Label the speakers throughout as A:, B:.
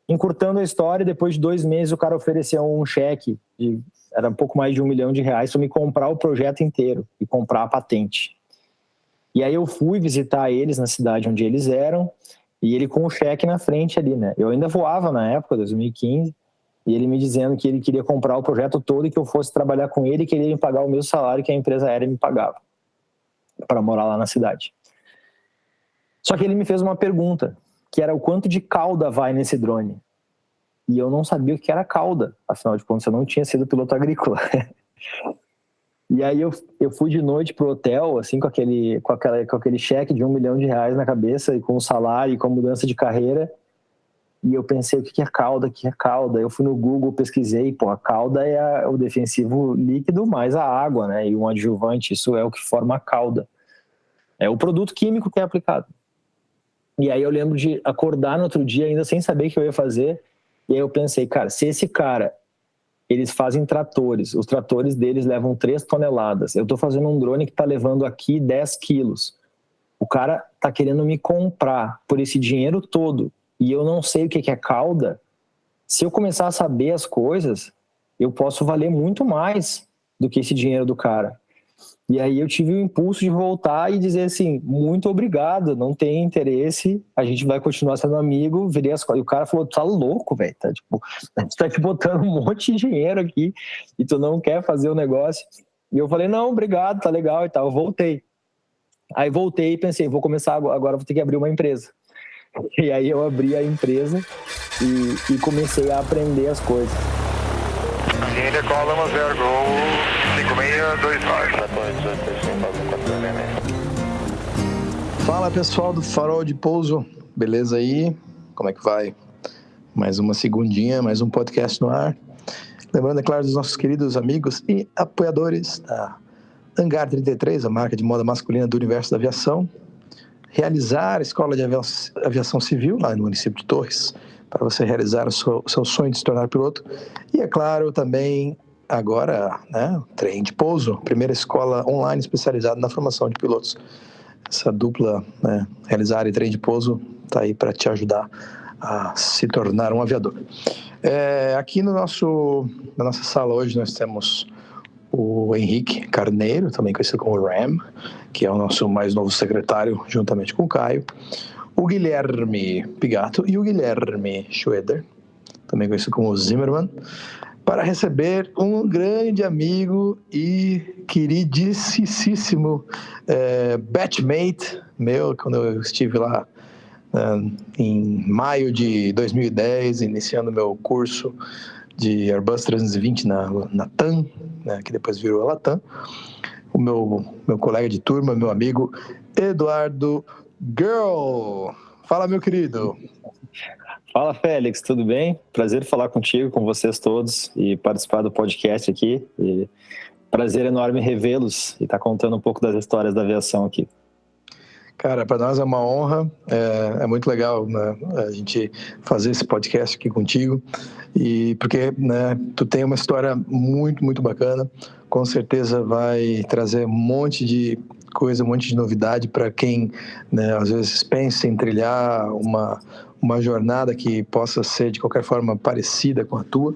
A: Encurtando a história, depois de 2 meses o cara ofereceu um cheque, era um pouco mais de R$1 milhão, para me comprar o projeto inteiro e comprar a patente. E aí eu fui visitar eles na cidade onde eles eram, e ele com o cheque na frente ali, né? Eu ainda voava na época, 2015, e ele me dizendo que ele queria comprar o projeto todo e que eu fosse trabalhar com ele e que ele ia me pagar o mesmo salário que a empresa aérea me pagava para morar lá na cidade. Só que ele me fez uma pergunta, que era o quanto de cauda vai nesse drone. E eu não sabia o que era cauda, afinal de contas eu não tinha sido piloto agrícola. E aí eu fui de noite pro hotel, assim, com aquele cheque de R$1 milhão na cabeça, e com o salário e com a mudança de carreira. E eu pensei, o que é cauda? O que é cauda? Eu fui no Google, pesquisei, a cauda é o defensivo líquido mais a água, né? E um adjuvante, isso é o que forma a cauda. É o produto químico que é aplicado. E aí eu lembro de acordar no outro dia, ainda sem saber o que eu ia fazer. E aí eu pensei, cara, se esse cara, eles fazem tratores, os tratores deles levam 3 toneladas. Eu tô fazendo um drone que tá levando aqui 10 quilos. O cara tá querendo me comprar por esse dinheiro todo. E eu não sei o que é cauda. Se eu começar a saber as coisas, eu posso valer muito mais do que esse dinheiro do cara. E aí eu tive o impulso de voltar e dizer assim, muito obrigado, não tem interesse, a gente vai continuar sendo amigo, virei as coisas. E o cara falou, tu tá louco, velho, a gente tá te botando um monte de dinheiro aqui e tu não quer fazer o negócio. E eu falei, não, obrigado, tá legal e tal, eu voltei. Aí voltei e pensei, vou começar agora, vou ter que abrir uma empresa. E aí eu abri a empresa e comecei a aprender as coisas.
B: Linha Column 0, Gol 5629.
C: Fala pessoal do Farol de Pouso, beleza aí? Como é que vai? Mais uma segundinha, mais um podcast no ar. Lembrando, é claro, dos nossos queridos amigos e apoiadores da Hangar 33, a marca de moda masculina do universo da aviação. Realizar a escola de aviação civil lá no município de Torres, para você realizar o seu sonho de se tornar piloto. E, é claro, também agora, né, Trem de Pouso, primeira escola online especializada na formação de pilotos. Essa dupla, né, Realizar e Trem de Pouso, está aí para te ajudar a se tornar um aviador. Aqui na nossa sala hoje nós temos o Henrique Carneiro, também conhecido como Ram, que é o nosso mais novo secretário, juntamente com o Caio, o Guilherme Pigato e o Guilherme Schroeder, também conhecido como Zimmermann, para receber um grande amigo e queridíssimo batchmate meu, quando eu estive lá em maio de 2010, iniciando meu curso de Airbus 320 na TAM, né, que depois virou a Latam. O meu colega de turma, meu amigo Eduardo Girl. Fala, meu querido.
A: Fala, Félix, tudo bem? Prazer falar contigo, com vocês todos e participar do podcast aqui. E prazer enorme revê-los e estar contando um pouco das histórias da aviação aqui.
C: Cara, para nós é uma honra, é muito legal, né, a gente fazer esse podcast aqui contigo, e porque, né, tu tem uma história muito, muito bacana, com certeza vai trazer um monte de coisa, um monte de novidade para quem, né, às vezes pensa em trilhar uma jornada que possa ser de qualquer forma parecida com a tua.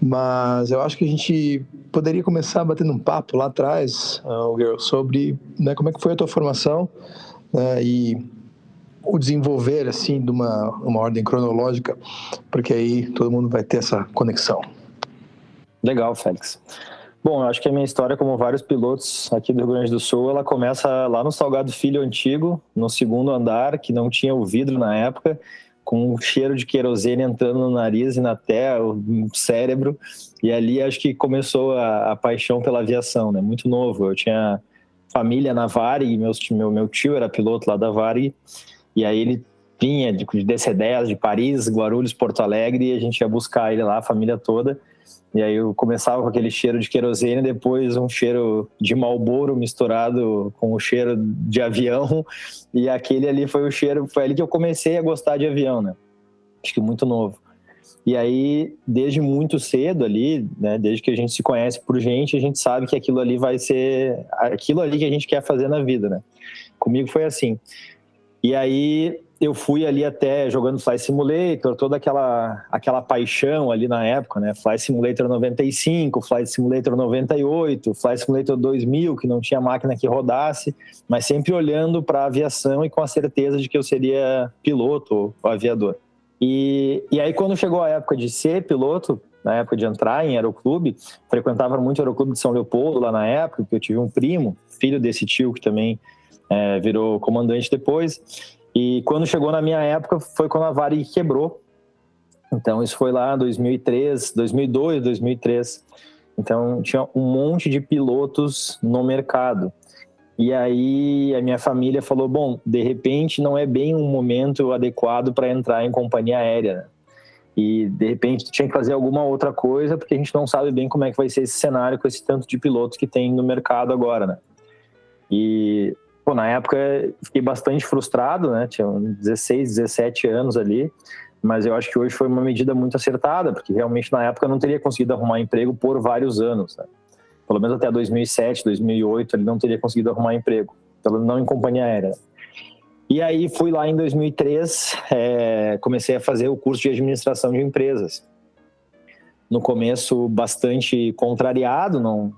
C: Mas eu acho que a gente poderia começar batendo um papo lá atrás, Girl, sobre, né, como é que foi a tua formação, e o desenvolver assim de uma ordem cronológica, porque aí todo mundo vai ter essa conexão.
A: Legal, Félix. Bom, eu acho que a minha história, como vários pilotos aqui do Rio Grande do Sul, ela começa lá no Salgado Filho antigo, no 2º andar, que não tinha o vidro na época, com um cheiro de querosene entrando no nariz e no cérebro, e ali acho que começou a paixão pela aviação, né? Muito novo, eu tinha família na Varig, meu tio era piloto lá da Varig, e aí ele vinha de DC-10, de Paris, Guarulhos, Porto Alegre, e a gente ia buscar ele lá, a família toda, e aí eu começava com aquele cheiro de querosene, depois um cheiro de Marlboro misturado com o cheiro de avião, e aquele ali foi ali que eu comecei a gostar de avião, né? Acho que muito novo. E aí, desde muito cedo ali, né, desde que a gente se conhece por gente, a gente sabe que aquilo ali vai ser aquilo ali que a gente quer fazer na vida, né? Comigo foi assim. E aí, eu fui ali até jogando Flight Simulator, toda aquela paixão ali na época, né? Flight Simulator 95, Flight Simulator 98, Flight Simulator 2000, que não tinha máquina que rodasse, mas sempre olhando para a aviação e com a certeza de que eu seria piloto ou aviador. E aí, quando chegou a época de ser piloto, na época de entrar em aeroclube, frequentava muito o aeroclube de São Leopoldo lá na época, porque eu tive um primo, filho desse tio, que também virou comandante depois. E quando chegou na minha época, foi quando a Varig quebrou. Então, isso foi lá em 2003, 2002, 2003. Então, tinha um monte de pilotos no mercado. E aí, a minha família falou, bom, de repente, não é bem um momento adequado para entrar em companhia aérea, né? E, de repente, tinha que fazer alguma outra coisa, porque a gente não sabe bem como é que vai ser esse cenário com esse tanto de pilotos que tem no mercado agora, né? E... Pô, na época fiquei bastante frustrado, né? Tinha 16, 17 anos ali, mas eu acho que hoje foi uma medida muito acertada, porque realmente na época eu não teria conseguido arrumar emprego por vários anos, né? Pelo menos até 2007, 2008, ele não teria conseguido arrumar emprego, não em companhia aérea. E aí fui lá em 2003, comecei a fazer o curso de administração de empresas. No começo bastante contrariado, não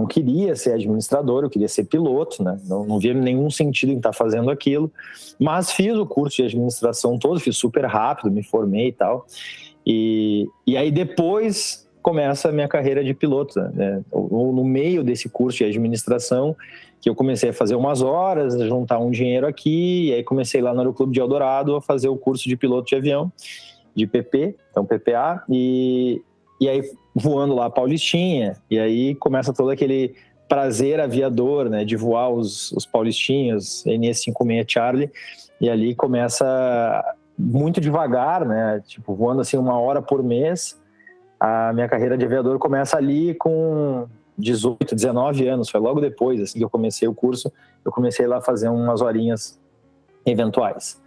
A: queria ser administrador, eu queria ser piloto, né? Não via nenhum sentido em estar fazendo aquilo, mas fiz o curso de administração todo, fiz super rápido, me formei e tal, e aí depois começa a minha carreira de piloto, né? No meio desse curso de administração, que eu comecei a fazer umas horas, a juntar um dinheiro aqui, e aí comecei lá no Aeroclube de Eldorado a fazer o curso de piloto de avião, de PP, então PPA, e aí voando lá a Paulistinha, e aí começa todo aquele prazer aviador, né, de voar os Paulistinhas, NE56 Charlie, e ali começa muito devagar, né, tipo voando assim 1 hora por mês. A minha carreira de aviador começa ali com 18, 19 anos, foi logo depois, assim que eu comecei o curso, eu comecei lá a fazer umas horinhas eventuais.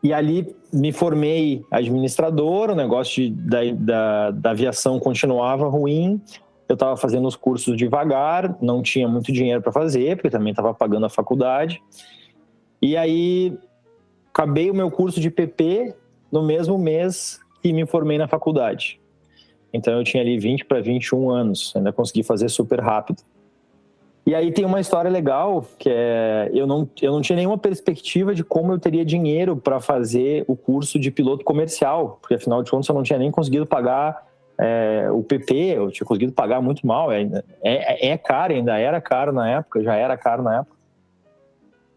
A: E ali me formei administrador, o negócio da aviação continuava ruim, eu estava fazendo os cursos devagar, não tinha muito dinheiro para fazer, porque também estava pagando a faculdade. E aí, acabei o meu curso de PP no mesmo mês que me formei na faculdade. Então, eu tinha ali 20 para 21 anos, ainda consegui fazer super rápido. E aí tem uma história legal, que é, eu não tinha nenhuma perspectiva de como eu teria dinheiro para fazer o curso de piloto comercial, porque afinal de contas eu não tinha nem conseguido pagar o PP, eu tinha conseguido pagar muito mal, é caro, ainda era caro na época, já era caro na época.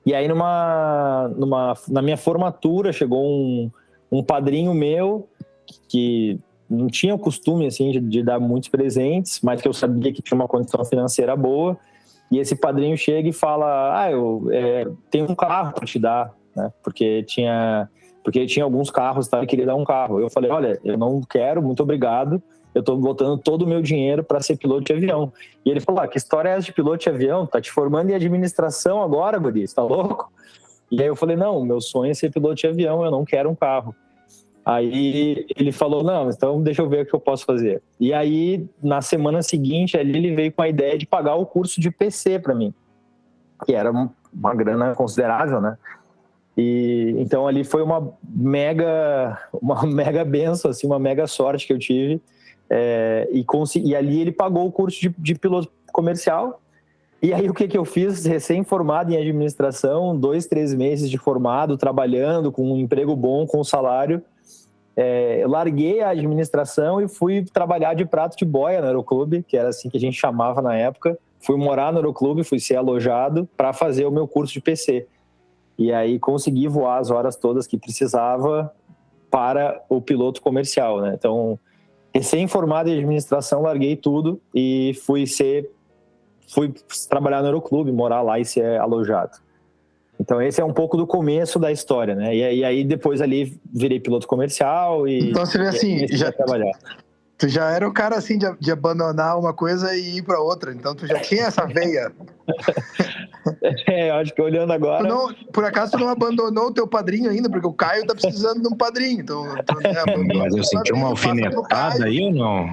A: E aí na minha formatura chegou um padrinho meu que não tinha o costume assim, de dar muitos presentes, mas que eu sabia que tinha uma condição financeira boa. E esse padrinho chega e fala, eu tenho um carro para te dar, né? Porque tinha alguns carros, tá? E queria dar um carro. Eu falei, olha, eu não quero, muito obrigado. Eu estou botando todo o meu dinheiro para ser piloto de avião. E ele falou, que história é essa de piloto de avião? Tá te formando em administração agora, guri? Você tá louco? E aí eu falei, não, meu sonho é ser piloto de avião, eu não quero um carro. Aí ele falou, não, então deixa eu ver o que eu posso fazer. E aí, na semana seguinte, ali ele veio com a ideia de pagar o curso de PC para mim, que era uma grana considerável, né? E então ali foi uma mega benção, assim, uma mega sorte que eu tive. E ali ele pagou o curso de piloto comercial. E aí o que eu fiz? Recém-formado em administração, 2, 3 meses de formado, trabalhando com um emprego bom, com salário. Eu larguei a administração e fui trabalhar de prato de boia no Aeroclube, que era assim que a gente chamava na época. Fui morar no Aeroclube, fui ser alojado para fazer o meu curso de PC. E aí consegui voar as horas todas que precisava para o piloto comercial, né? Então, recém-formado em administração, larguei tudo e fui trabalhar no Aeroclube, morar lá e ser alojado. Então esse é um pouco do começo da história, né? E aí depois ali virei piloto comercial e...
C: Então você vê assim, tu já era o cara assim de abandonar uma coisa e ir para outra, então tu já tinha essa veia.
A: Eu acho que olhando agora...
C: Por acaso tu não abandonou o teu padrinho ainda, porque o Caio tá precisando de um padrinho, então...
D: Mas eu senti uma alfinetada aí ou não?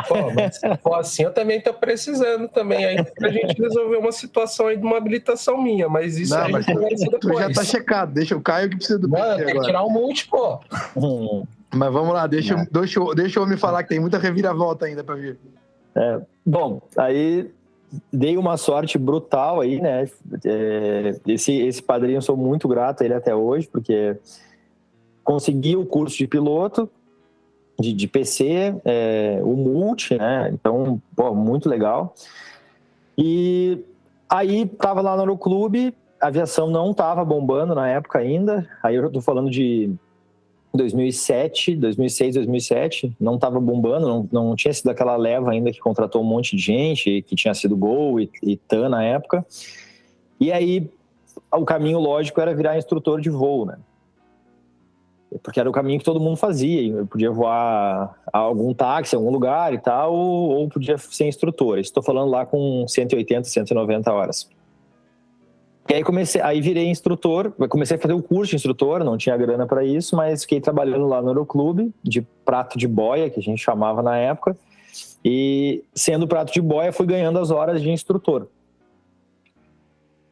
D: Pô, mas se for assim, eu também tô precisando também aí pra gente resolver uma situação aí de uma habilitação minha, mas isso
C: Não,
D: aí a
C: mas
D: gente vai ver
C: tu
D: depois.
C: já tá checado. Deixa o Caio que precisa do
D: Mano,
C: PC
D: tem que
C: agora.
D: tirar um multi, pô.
C: Mas vamos lá, deixa eu me falar que tem muita reviravolta ainda pra vir.
A: Bom, aí dei uma sorte brutal aí, né? Esse padrinho, eu sou muito grato a ele até hoje, porque consegui o curso de piloto, de PC, o multi, né? Então, pô, muito legal. E aí, tava lá no Aeroclube, a aviação não tava bombando na época ainda, aí eu tô falando de 2007, 2006, 2007, não tava bombando, não tinha sido aquela leva ainda que contratou um monte de gente, que tinha sido Gol e TAM na época. E aí, o caminho lógico era virar instrutor de voo, né? Porque era o caminho que todo mundo fazia. Eu podia voar a algum táxi, em algum lugar e tal, ou podia ser instrutor. Estou falando lá com 180, 190 horas. E aí virei instrutor, comecei a fazer o curso de instrutor, não tinha grana para isso, mas fiquei trabalhando lá no Aeroclube, de prato de boia, que a gente chamava na época, e sendo prato de boia, fui ganhando as horas de instrutor.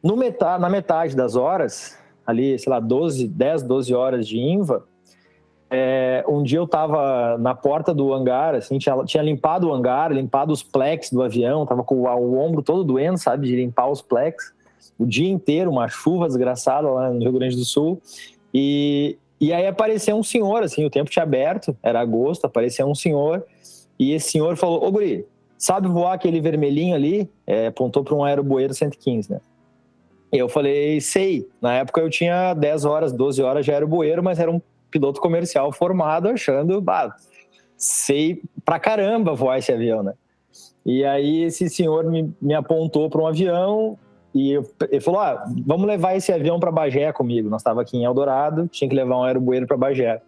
A: Na metade das horas, ali, sei lá, 10, 12 horas de INVA, um dia eu estava na porta do hangar, assim, tinha limpado o hangar, limpado os plex do avião, estava com o ombro todo doendo, sabe, de limpar os plex, o dia inteiro, uma chuva desgraçada lá no Rio Grande do Sul, e aí apareceu um senhor, assim, o tempo tinha aberto, era agosto, apareceu um senhor, e esse senhor falou: ô guri, sabe voar aquele vermelhinho ali? Apontou para um Aerobueiro 115, né? E eu falei: sei. Na época eu tinha 10 horas, 12 horas de Aerobueiro, mas era um piloto comercial formado, achando, sei pra caramba voar esse avião, né? E aí esse senhor me apontou para um avião e ele falou: vamos levar esse avião para Bagé comigo. Nós estávamos aqui em Eldorado, tinha que levar um Aerobueiro para Bagé.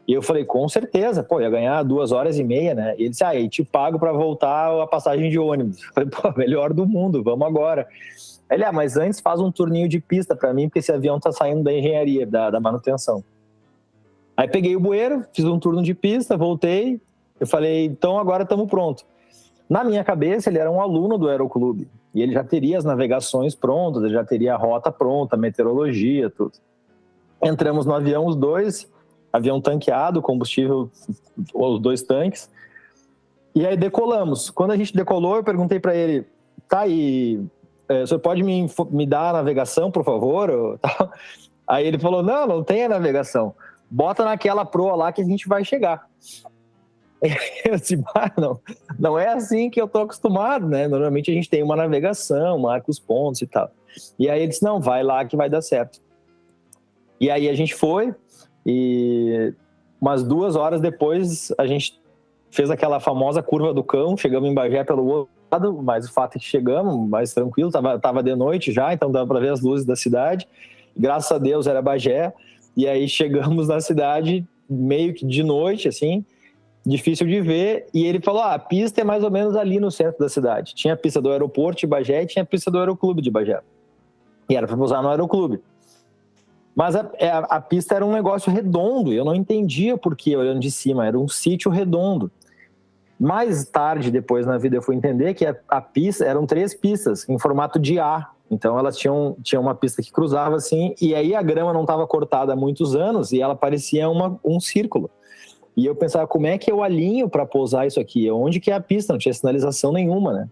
A: E eu falei: com certeza, ia ganhar 2h30, né? E ele disse: eu te pago para voltar a passagem de ônibus. Eu falei: melhor do mundo, vamos agora. Ele: mas antes faz um turninho de pista para mim, porque esse avião tá saindo da engenharia, da manutenção. Aí peguei o bueiro, fiz um turno de pista, voltei, eu falei: então agora estamos prontos. Na minha cabeça, ele era um aluno do Aeroclube, e ele já teria as navegações prontas, ele já teria a rota pronta, a meteorologia, tudo. Entramos no avião, os dois, avião tanqueado, combustível, os 2 tanques, e aí decolamos. Quando a gente decolou, eu perguntei para ele: tá, e o senhor pode me dar a navegação, por favor? Aí ele falou: não tem a navegação. Bota naquela proa lá que a gente vai chegar. Eu disse: não é assim que eu tô acostumado, né? Normalmente a gente tem uma navegação, marca os pontos e tal. E aí ele disse: não, vai lá que vai dar certo. E aí a gente foi, e umas 2 horas depois a gente fez aquela famosa curva do cão, chegamos em Bagé pelo outro lado, mas o fato é que chegamos mais tranquilo, tava de noite já, então dava para ver as luzes da cidade. Graças a Deus era Bagé. E aí chegamos na cidade meio que de noite, assim, difícil de ver. E ele falou: a pista é mais ou menos ali no centro da cidade. Tinha a pista do aeroporto de Bagé e tinha a pista do Aeroclube de Bagé. E era para pousar no Aeroclube. Mas a pista era um negócio redondo. Eu não entendia por que, olhando de cima. Era um sítio redondo. Mais tarde, depois na vida, eu fui entender que a pista, eram 3 pistas em formato de A. Então elas tinham uma pista que cruzava assim, e aí a grama não estava cortada há muitos anos e ela parecia um círculo. E eu pensava: como é que eu alinho para pousar isso aqui? Onde que é a pista? Não tinha sinalização nenhuma, né?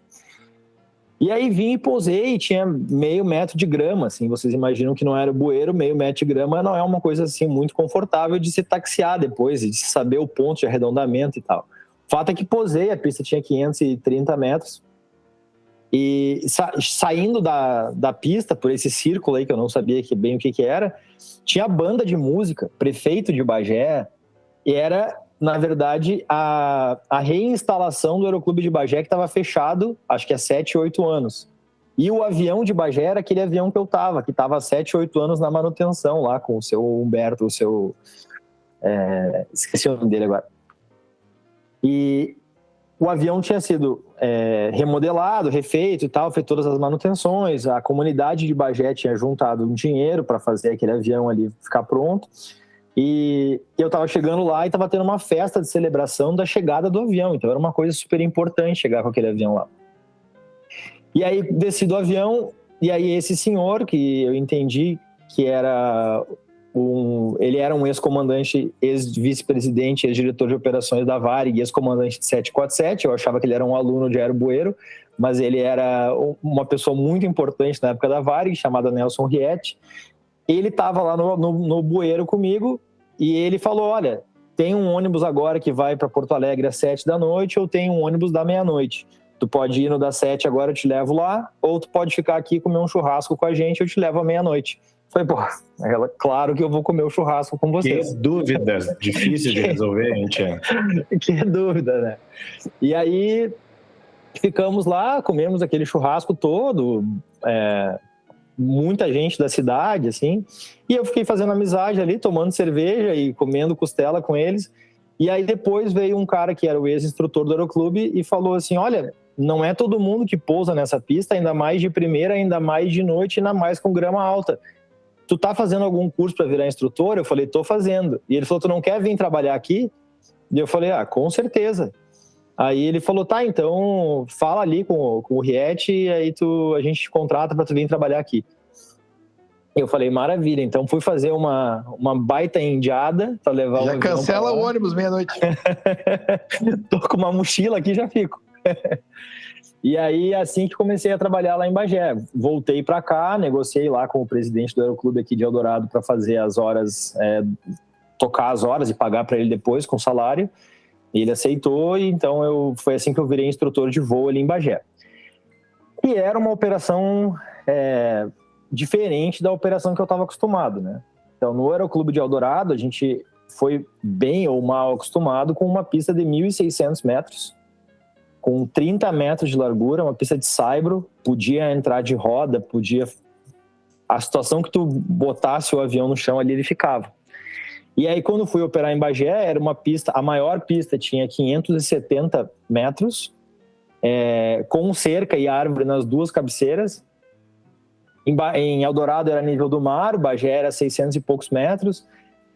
A: E aí vim e pousei e tinha meio metro de grama, assim. Vocês imaginam que não era bueiro, meio metro de grama não é uma coisa assim muito confortável de se taxiar depois, de se saber o ponto de arredondamento e tal. O fato é que posei, a pista tinha 530 metros. E saindo da pista, por esse círculo aí, que eu não sabia bem o que era, tinha a banda de música, Prefeito de Bagé, e era, na verdade, a reinstalação do Aeroclube de Bagé, que estava fechado, acho que há 7, 8 anos. E o avião de Bagé era aquele avião que eu estava, que estava há 7, 8 anos na manutenção, lá com o seu Humberto, esqueci o nome dele agora. E o avião tinha sido remodelado, refeito e tal, feito todas as manutenções. A comunidade de Bagé tinha juntado um dinheiro para fazer aquele avião ali ficar pronto. E eu estava chegando lá e estava tendo uma festa de celebração da chegada do avião. Então era uma coisa super importante chegar com aquele avião lá. E aí desci do avião, e aí esse senhor, que eu entendi que ele era um ex-comandante, ex-vice-presidente, ex-diretor de operações da Varig, ex-comandante de 747. Eu achava que ele era um aluno de aerobueiro, mas ele era uma pessoa muito importante na época da Varig, chamada Nelson Riet. Ele estava lá no bueiro comigo e ele falou, olha, tem um ônibus agora que vai para Porto Alegre às 7 da noite, ou tem um ônibus da meia-noite. Tu pode ir no das 7 agora, eu te levo lá, ou tu pode ficar aqui e comer um churrasco com a gente, eu te levo à meia-noite. Falei, pô, claro que eu vou comer o churrasco com vocês.
E: Que dúvida, difícil de resolver, gente.
A: Que dúvida, né? E aí ficamos lá, comemos aquele churrasco todo, muita gente da cidade, assim, e eu fiquei fazendo amizade ali, tomando cerveja e comendo costela com eles. E aí depois veio um cara que era o ex-instrutor do Aeroclube e falou assim, olha, não é todo mundo que pousa nessa pista, ainda mais de primeira, ainda mais de noite, ainda mais com grama alta. Tu tá fazendo algum curso para virar instrutor? Eu falei, tô fazendo. E ele falou, tu não quer vir trabalhar aqui? E eu falei, com certeza. Aí ele falou, tá, então fala ali com o Riet e aí a gente te contrata para tu vir trabalhar aqui. Eu falei, maravilha. Então fui fazer uma baita indiada para levar
C: já cancela o ônibus meia-noite.
A: Tô com uma mochila aqui, já fico. E aí, assim que comecei a trabalhar lá em Bagé, voltei para cá, negociei lá com o presidente do Aeroclube aqui de Eldorado para fazer as horas, tocar as horas e pagar para ele depois com salário. Ele aceitou e então foi assim que eu virei instrutor de voo ali em Bagé. E era uma operação diferente da operação que eu estava acostumado, né? Então, no Aeroclube de Eldorado, a gente foi bem ou mal acostumado com uma pista de 1.600 metros, com 30 metros de largura, uma pista de saibro, podia entrar de roda, a situação que tu botasse o avião no chão ali, ele ficava. E aí, quando fui operar em Bagé, era uma pista, a maior pista tinha 570 metros, com cerca e árvore nas duas cabeceiras. Em Eldorado era nível do mar, Bagé era 600 e poucos metros.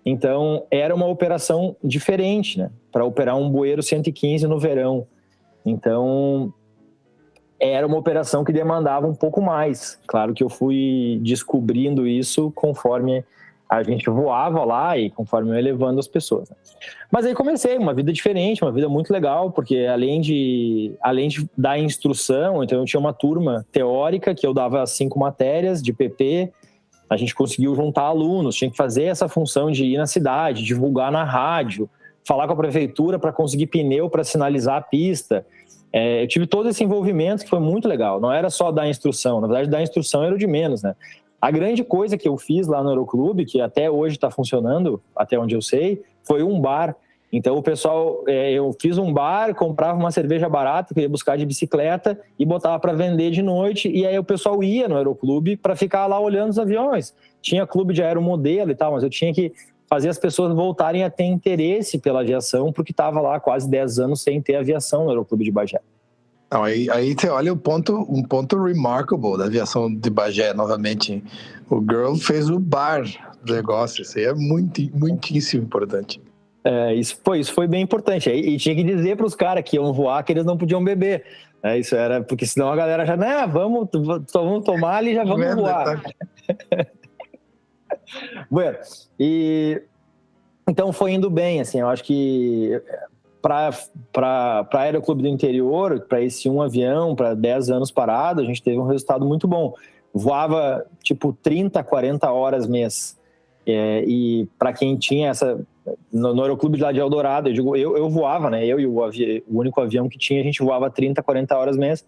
A: Então, era uma operação diferente, né? Para operar um bueiro 115 no verão. Então, era uma operação que demandava um pouco mais. Claro que eu fui descobrindo isso conforme a gente voava lá e conforme eu ia levando as pessoas, né? Mas aí comecei uma vida diferente, uma vida muito legal, porque além de dar instrução, então eu tinha uma turma teórica que eu dava 5 matérias de PP, a gente conseguiu juntar alunos, tinha que fazer essa função de ir na cidade, divulgar na rádio, falar com a prefeitura para conseguir pneu para sinalizar a pista. Eu tive todo esse envolvimento que foi muito legal, não era só dar instrução, na verdade dar instrução era o de menos, né? A grande coisa que eu fiz lá no Aeroclube, que até hoje está funcionando, até onde eu sei, foi um bar. Então o pessoal, eu fiz um bar, comprava uma cerveja barata que eu ia buscar de bicicleta e botava para vender de noite, e aí o pessoal ia no Aeroclube para ficar lá olhando os aviões. Tinha clube de aeromodelo e tal, mas eu tinha que fazer as pessoas voltarem a ter interesse pela aviação, porque estava lá quase 10 anos sem ter aviação no Aeroclube de Bagé.
C: Não, aí você olha um ponto remarkable da aviação de Bagé novamente. O Girl fez o bar do negócio, isso aí é muitíssimo importante.
A: Isso foi bem importante. E tinha que dizer para os caras que iam voar que eles não podiam beber. Isso era, porque senão a galera já, vamos tomar ali e já vamos voar. Bueno, então foi indo bem, assim, eu acho que para Aeroclube do Interior, para esse um avião, para 10 anos parado, a gente teve um resultado muito bom. Voava tipo 30, 40 horas mês. E para quem tinha no Aeroclube lá de Eldorado, eu voava, né? Eu e o único avião que tinha, a gente voava 30, 40 horas mês.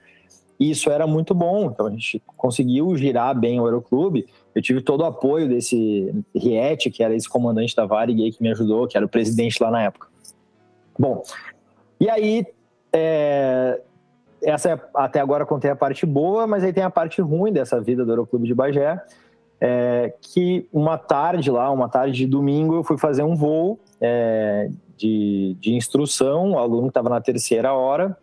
A: E isso era muito bom. Então a gente conseguiu girar bem o Aeroclube. Eu tive todo o apoio desse Riet, que era esse comandante da Varig que me ajudou, que era o presidente lá na época. Bom, e aí, essa até agora contei a parte boa, mas aí tem a parte ruim dessa vida do Aeroclube de Bagé, que uma tarde de domingo, eu fui fazer um voo de instrução, o aluno estava na terceira hora,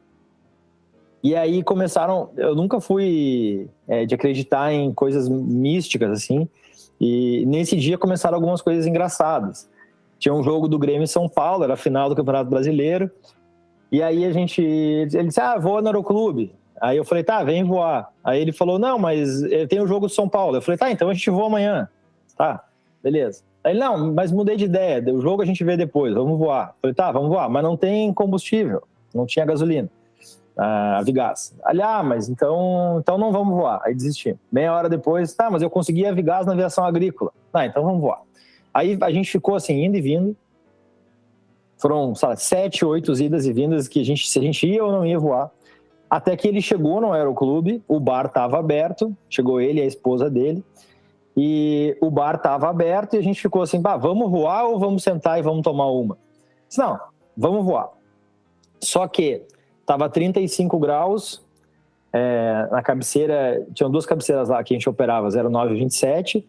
A: e aí começaram, eu nunca fui de acreditar em coisas místicas, assim, e nesse dia começaram algumas coisas engraçadas. tinha um jogo do Grêmio em São Paulo, era a final do Campeonato Brasileiro, e aí ele disse, vou no Aeroclube. Aí eu falei, tá, vem voar. Aí ele falou, não, mas tem o jogo de São Paulo. Eu falei, tá, então a gente voa amanhã. Tá, beleza. Aí ele, não, mas mudei de ideia, o jogo a gente vê depois, vamos voar. Eu falei, tá, vamos voar, mas não tem combustível, não tinha gasolina, Avigás. Ali, mas então não vamos voar. Aí desisti. Meia hora depois, tá, mas eu consegui Avigás na aviação agrícola. Então vamos voar. Aí a gente ficou assim, indo e vindo. Foram, 7, 8 idas e vindas que se a gente ia ou não ia voar. Até que ele chegou no Aeroclube, o bar estava aberto, chegou ele e a esposa dele, e o bar estava aberto e a gente ficou assim, vamos voar ou vamos sentar e vamos tomar uma? Disse, não, vamos voar. Só que estava 35 graus, na cabeceira, tinham 2 cabeceiras lá que a gente operava, 09 e 27,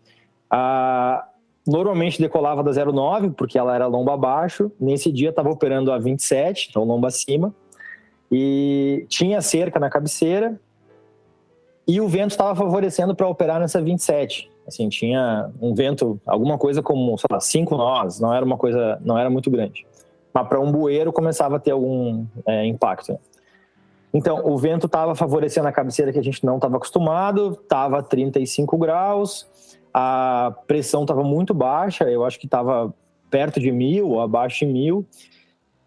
A: normalmente decolava da 09, porque ela era lomba abaixo. Nesse dia estava operando a 27, então lomba acima. E tinha cerca na cabeceira. E o vento estava favorecendo para operar nessa 27. Assim, tinha um vento, alguma coisa como, 5 nós. Não era muito grande. Mas para um bueiro começava a ter algum impacto. Né? Então, o vento estava favorecendo a cabeceira que a gente não estava acostumado. Estava 35 graus. A pressão estava muito baixa, eu acho que estava perto de 1.000 ou abaixo de 1.000.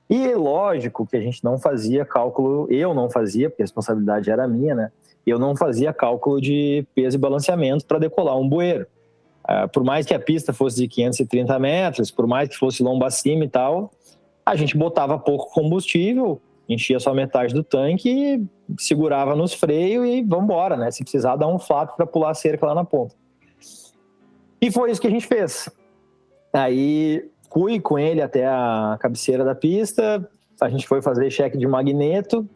A: E lógico que a gente não fazia cálculo, eu não fazia, porque a responsabilidade era minha, né? Eu não fazia cálculo de peso e balanceamento para decolar um bueiro. Por mais que a pista fosse de 530 metros, por mais que fosse lomba acima e tal, a gente botava pouco combustível, enchia só metade do tanque, segurava nos freios e vamos embora, né? Se precisar, dar um flap para pular a cerca lá na ponta. E foi isso que a gente fez. Aí fui com ele até a cabeceira da pista, a gente foi fazer cheque de magneto,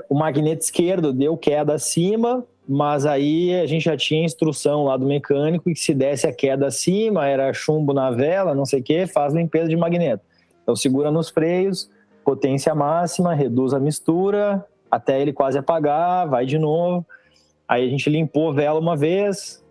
A: o magneto esquerdo deu queda acima, mas aí a gente já tinha instrução lá do mecânico que se desse a queda acima, era chumbo na vela, não sei o que, faz limpeza de magneto. Então segura nos freios, potência máxima, reduz a mistura, até ele quase apagar, vai de novo. Aí a gente limpou a vela uma vez,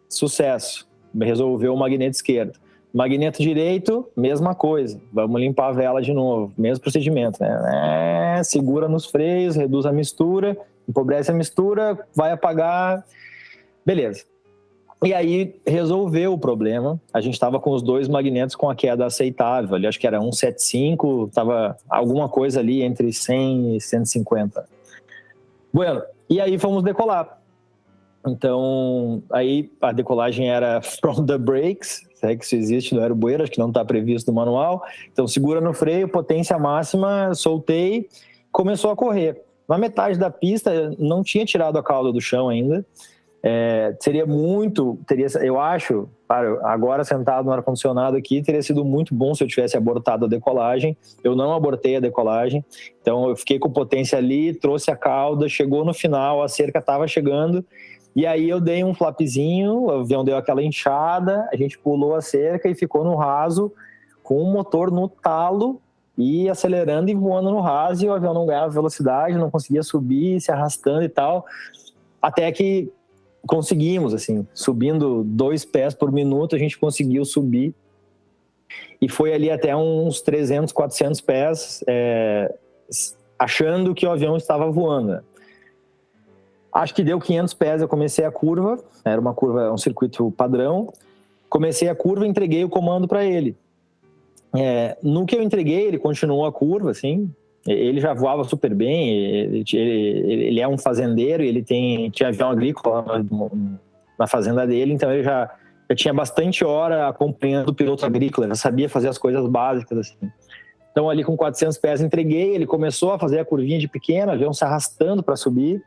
A: sucesso, resolveu o magneto esquerdo. Magneto direito, mesma coisa, vamos limpar a vela de novo, mesmo procedimento, né? Segura nos freios, reduz a mistura, empobrece a mistura, vai apagar, beleza. E aí resolveu o problema, a gente estava com os 2 magnetos com a queda aceitável, ali acho que era 175, estava alguma coisa ali entre 100 e 150. Bueno, e aí fomos decolar. Então, aí a decolagem era from the brakes, se é que isso existe no aerobueiro, acho que não está previsto no manual. Então, segura no freio, potência máxima, soltei, começou a correr. Na metade da pista, não tinha tirado a cauda do chão ainda. Eu acho, agora sentado no ar-condicionado aqui, teria sido muito bom se eu tivesse abortado a decolagem. Eu não abortei a decolagem, então eu fiquei com potência ali, trouxe a cauda, chegou no final, a cerca estava chegando, e aí eu dei um flapzinho, o avião deu aquela inchada, a gente pulou a cerca e ficou no raso, com o motor no talo, e acelerando e voando no raso, e o avião não ganhava velocidade, não conseguia subir, se arrastando e tal, até que conseguimos, assim, subindo 2 pés por minuto, a gente conseguiu subir, e foi ali até uns 300, 400 pés, achando que o avião estava voando, né? Acho que deu 500 pés, eu comecei a curva, era uma curva, um circuito padrão, comecei a curva e entreguei o comando para ele. No que eu entreguei, ele continuou a curva, assim, ele já voava super bem, ele é um fazendeiro, ele tinha avião agrícola na fazenda dele, então ele já tinha bastante hora acompanhando o piloto agrícola, já sabia fazer as coisas básicas, assim. Então ali com 400 pés entreguei, ele começou a fazer a curvinha de pequena, o avião se arrastando para subir,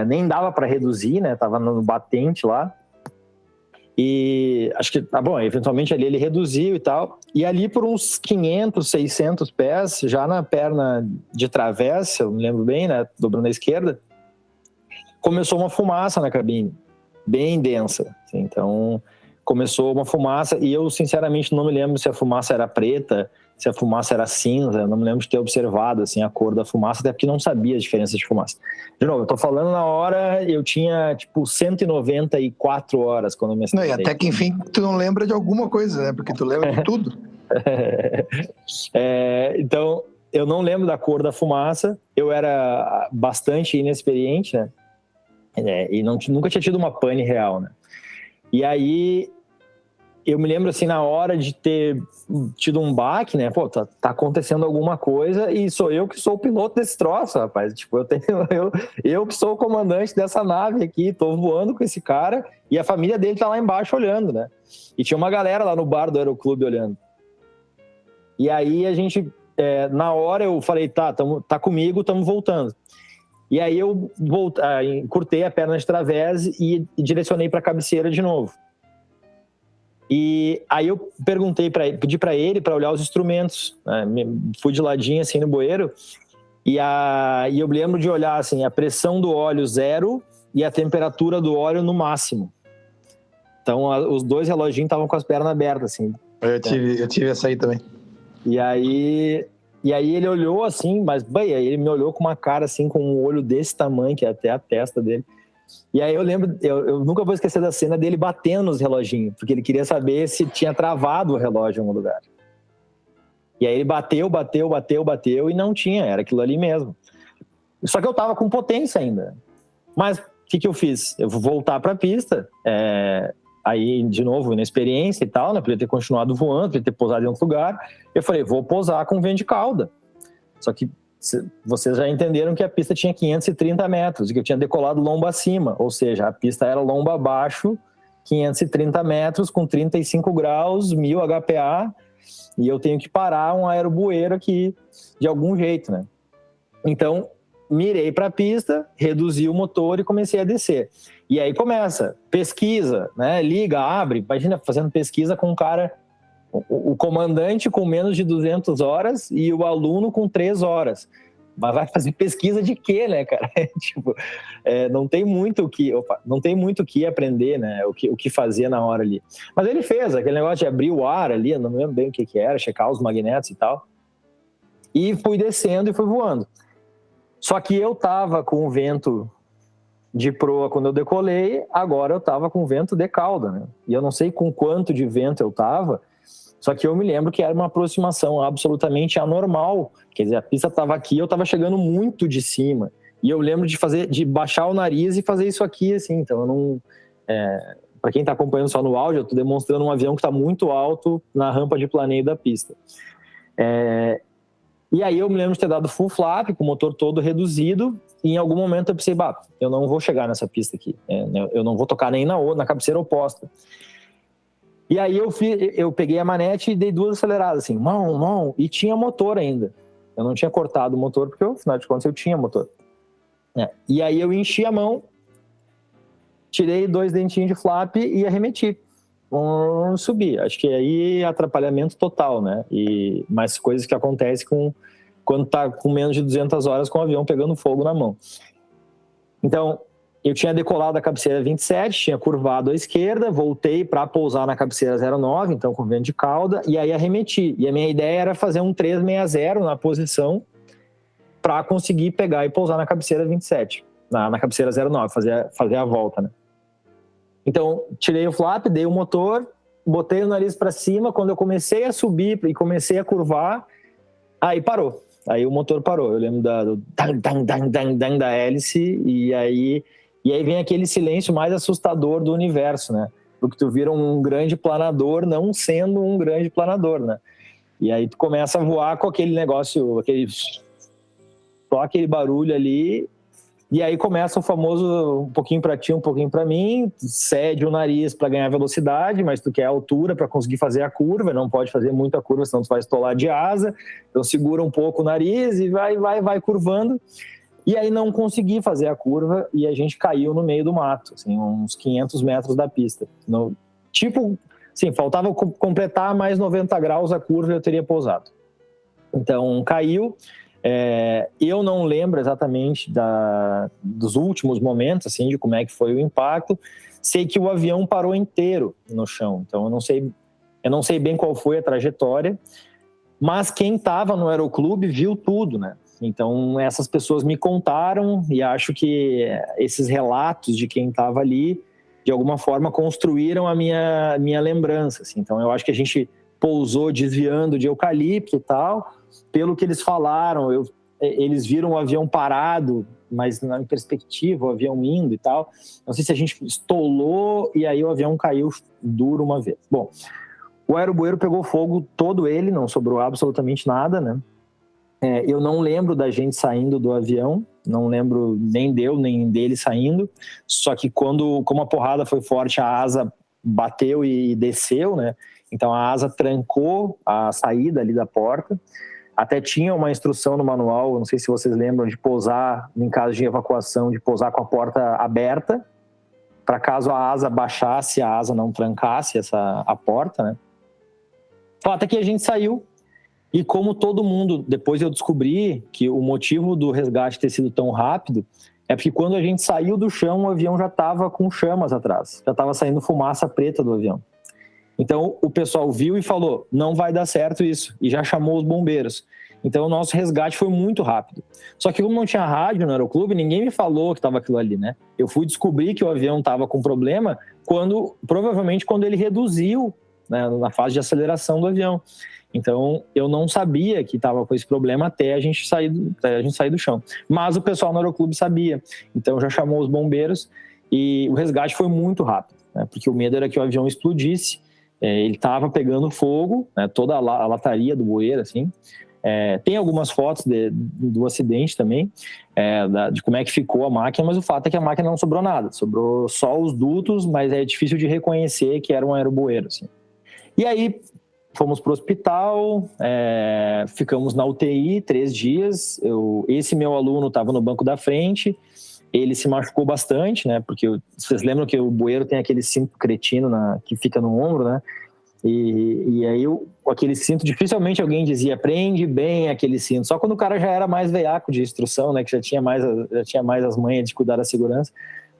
A: nem dava para reduzir, né? Tava no batente lá. E acho que, eventualmente ali ele reduziu e tal. E ali por uns 500, 600 pés, já na perna de travessa, eu me lembro bem, né? Dobrando à esquerda, começou uma fumaça na cabine, bem densa. Assim, então, começou uma fumaça, e eu sinceramente não me lembro se a fumaça era preta, se a fumaça era cinza, eu não me lembro de ter observado assim, a cor da fumaça, até porque não sabia a diferença de fumaça. De novo, eu tô falando na hora, eu tinha tipo 194 horas quando eu me acidentei.
C: Não, e até que enfim tu não lembra de alguma coisa, né? Porque tu lembra de tudo.
A: Então, eu não lembro da cor da fumaça, eu era bastante inexperiente, né? E nunca tinha tido uma pane real, né? E aí, eu me lembro assim, na hora de ter tido um baque, né? Pô, tá acontecendo alguma coisa e sou eu que sou o piloto desse troço, rapaz. Tipo, eu que sou o comandante dessa nave aqui, tô voando com esse cara e a família dele tá lá embaixo olhando, né? E tinha uma galera lá no bar do Aeroclube olhando. E aí a gente, na hora eu falei, tá comigo, estamos voltando. E aí eu encurtei a perna de través e direcionei para a cabeceira de novo. E aí eu pedi para ele para olhar os instrumentos, né? Fui de ladinho assim no bueiro e eu lembro de olhar assim a pressão do óleo 0 e a temperatura do óleo no máximo. Então os dois reloginhos estavam com as pernas abertas assim.
C: Eu tive essa aí também.
A: E aí ele olhou assim, mas bem, ele me olhou com uma cara assim, com um olho desse tamanho, que é até a testa dele. E aí eu lembro, eu nunca vou esquecer da cena dele batendo nos reloginhos, porque ele queria saber se tinha travado o relógio em algum lugar. E aí ele bateu e não tinha, era aquilo ali mesmo. Só que eu tava com potência ainda. Mas o que eu fiz? Eu vou voltar pra pista, aí de novo, inexperiência e tal, né? Podia ter continuado voando, podia ter pousado em outro lugar. Eu falei, vou pousar com vento de cauda. Só que vocês já entenderam que a pista tinha 530 metros e que eu tinha decolado lomba acima, ou seja, a pista era lomba abaixo, 530 metros com 35 graus, 1000 HPA, e eu tenho que parar um aerobueiro aqui de algum jeito, né? Então, mirei para a pista, reduzi o motor e comecei a descer. E aí começa, pesquisa, né? Liga, abre, imagina fazendo pesquisa com um cara, o comandante com menos de 200 horas e o aluno com 3 horas. Mas vai fazer pesquisa de quê, né, cara? Tipo, não tem muito o que aprender, né? O que fazer na hora ali. Mas ele fez aquele negócio de abrir o ar ali, eu não lembro bem o que era, checar os magnetos e tal. E fui descendo e fui voando. Só que eu tava com o vento de proa quando eu decolei, agora eu tava com vento de cauda, né? E eu não sei com quanto de vento eu tava, só que eu me lembro que era uma aproximação absolutamente anormal. Quer dizer, a pista tava aqui, eu tava chegando muito de cima. E eu lembro de baixar o nariz e fazer isso aqui, assim. Então eu não... Para quem tá acompanhando só no áudio, eu tô demonstrando um avião que tá muito alto na rampa de planeio da pista. E aí eu me lembro de ter dado full flap, com o motor todo reduzido, e em algum momento eu pensei, eu não vou chegar nessa pista aqui, eu não vou tocar nem na cabeceira oposta. E aí eu peguei a manete e dei 2 aceleradas, assim, e tinha motor ainda. Eu não tinha cortado o motor, porque afinal de contas eu tinha motor. E aí eu enchi a mão, tirei 2 dentinhos de flap e arremeti. Subir. Acho que aí é atrapalhamento total, né? E mais coisas que acontecem quando tá com menos de 200 horas com o avião pegando fogo na mão. Então, eu tinha decolado a cabeceira 27, tinha curvado à esquerda, voltei para pousar na cabeceira 09, então com vento de cauda, e aí arremeti. E a minha ideia era fazer um 360 na posição para conseguir pegar e pousar na cabeceira 27, na cabeceira 09, fazer a volta, né? Então, tirei o flap, dei o motor, botei o nariz para cima. Quando eu comecei a subir e comecei a curvar, aí parou. Aí o motor parou. Eu lembro do dang da hélice, e aí vem aquele silêncio mais assustador do universo, né? Porque tu vira um grande planador não sendo um grande planador, né? E aí tu começa a voar com aquele negócio, só aquele barulho ali. E aí começa o famoso um pouquinho para ti, um pouquinho para mim, cede o nariz para ganhar velocidade, mas tu quer altura para conseguir fazer a curva, não pode fazer muita curva, senão tu vai estolar de asa, então segura um pouco o nariz e vai curvando. E aí não consegui fazer a curva e a gente caiu no meio do mato, assim, uns 500 metros da pista. Faltava completar mais 90 graus a curva e eu teria pousado. Então caiu. Eu não lembro exatamente dos últimos momentos, assim, de como é que foi o impacto, sei que o avião parou inteiro no chão. Então eu não sei bem qual foi a trajetória, mas quem estava no aeroclube viu tudo, né? Então essas pessoas me contaram, e acho que esses relatos de quem estava ali, de alguma forma, construíram a minha lembrança, assim. Então eu acho que a gente pousou desviando de eucalipto e tal. Pelo que eles falaram, eles viram o avião parado, mas em perspectiva, o avião indo e tal. Não sei se a gente estolou e aí o avião caiu duro uma vez. Bom, o aerobueiro pegou fogo todo ele, não sobrou absolutamente nada, né? Eu não lembro da gente saindo do avião, não lembro nem nem dele saindo, só que como a porrada foi forte, a asa bateu e desceu, né? Então a asa trancou a saída ali da porta. Até tinha uma instrução no manual, não sei se vocês lembram, de pousar, em caso de evacuação, de pousar com a porta aberta, para caso a asa baixasse, a asa não trancasse a porta, né? Até que a gente saiu. E como todo mundo, depois eu descobri que o motivo do resgate ter sido tão rápido é porque quando a gente saiu do chão, o avião já estava com chamas atrás, já estava saindo fumaça preta do avião. Então o pessoal viu e falou, não vai dar certo isso, e já chamou os bombeiros. Então o nosso resgate foi muito rápido. Só que como não tinha rádio no aeroclube, ninguém me falou que estava aquilo ali, né? Eu fui descobrir que o avião estava com problema provavelmente quando ele reduziu, né, na fase de aceleração do avião. Então, eu não sabia que estava com esse problema até a gente sair do chão. Mas o pessoal no aeroclube sabia. Então, já chamou os bombeiros e o resgate foi muito rápido, né? Porque o medo era que o avião explodisse. Ele estava pegando fogo, né? Toda a lataria do bueiro, assim. Tem algumas fotos do acidente também, de como é que ficou a máquina, mas o fato é que a máquina não sobrou nada. Sobrou só os dutos, mas é difícil de reconhecer que era um aerobueiro, assim. E aí, fomos para o hospital, ficamos na UTI 3 dias. Esse meu aluno estava no banco da frente, ele se machucou bastante, né? Porque vocês lembram que o bueiro tem aquele cinto cretino que fica no ombro, né? E aí aquele cinto, dificilmente alguém dizia, prende bem aquele cinto. Só quando o cara já era mais veiaco de instrução, né? Que já tinha mais as manhas de cuidar da segurança.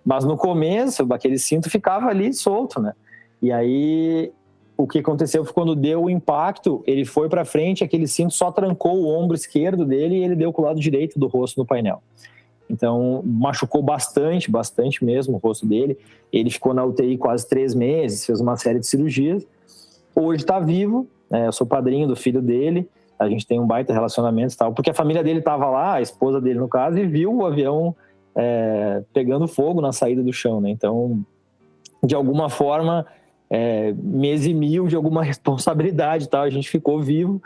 A: Mas no começo, aquele cinto ficava ali solto, né? E aí o que aconteceu foi quando deu o impacto, ele foi para frente, aquele cinto só trancou o ombro esquerdo dele e ele deu com o lado direito do rosto no painel. Então, machucou bastante mesmo o rosto dele. Ele ficou na UTI quase 3 meses, fez uma série de cirurgias. Hoje está vivo, né? Eu sou padrinho do filho dele, a gente tem um baita relacionamento e tal, porque a família dele estava lá, a esposa dele no caso, e viu o avião pegando fogo na saída do chão, né? Então, de alguma forma, me eximiu de alguma responsabilidade e tal, a gente ficou vivo,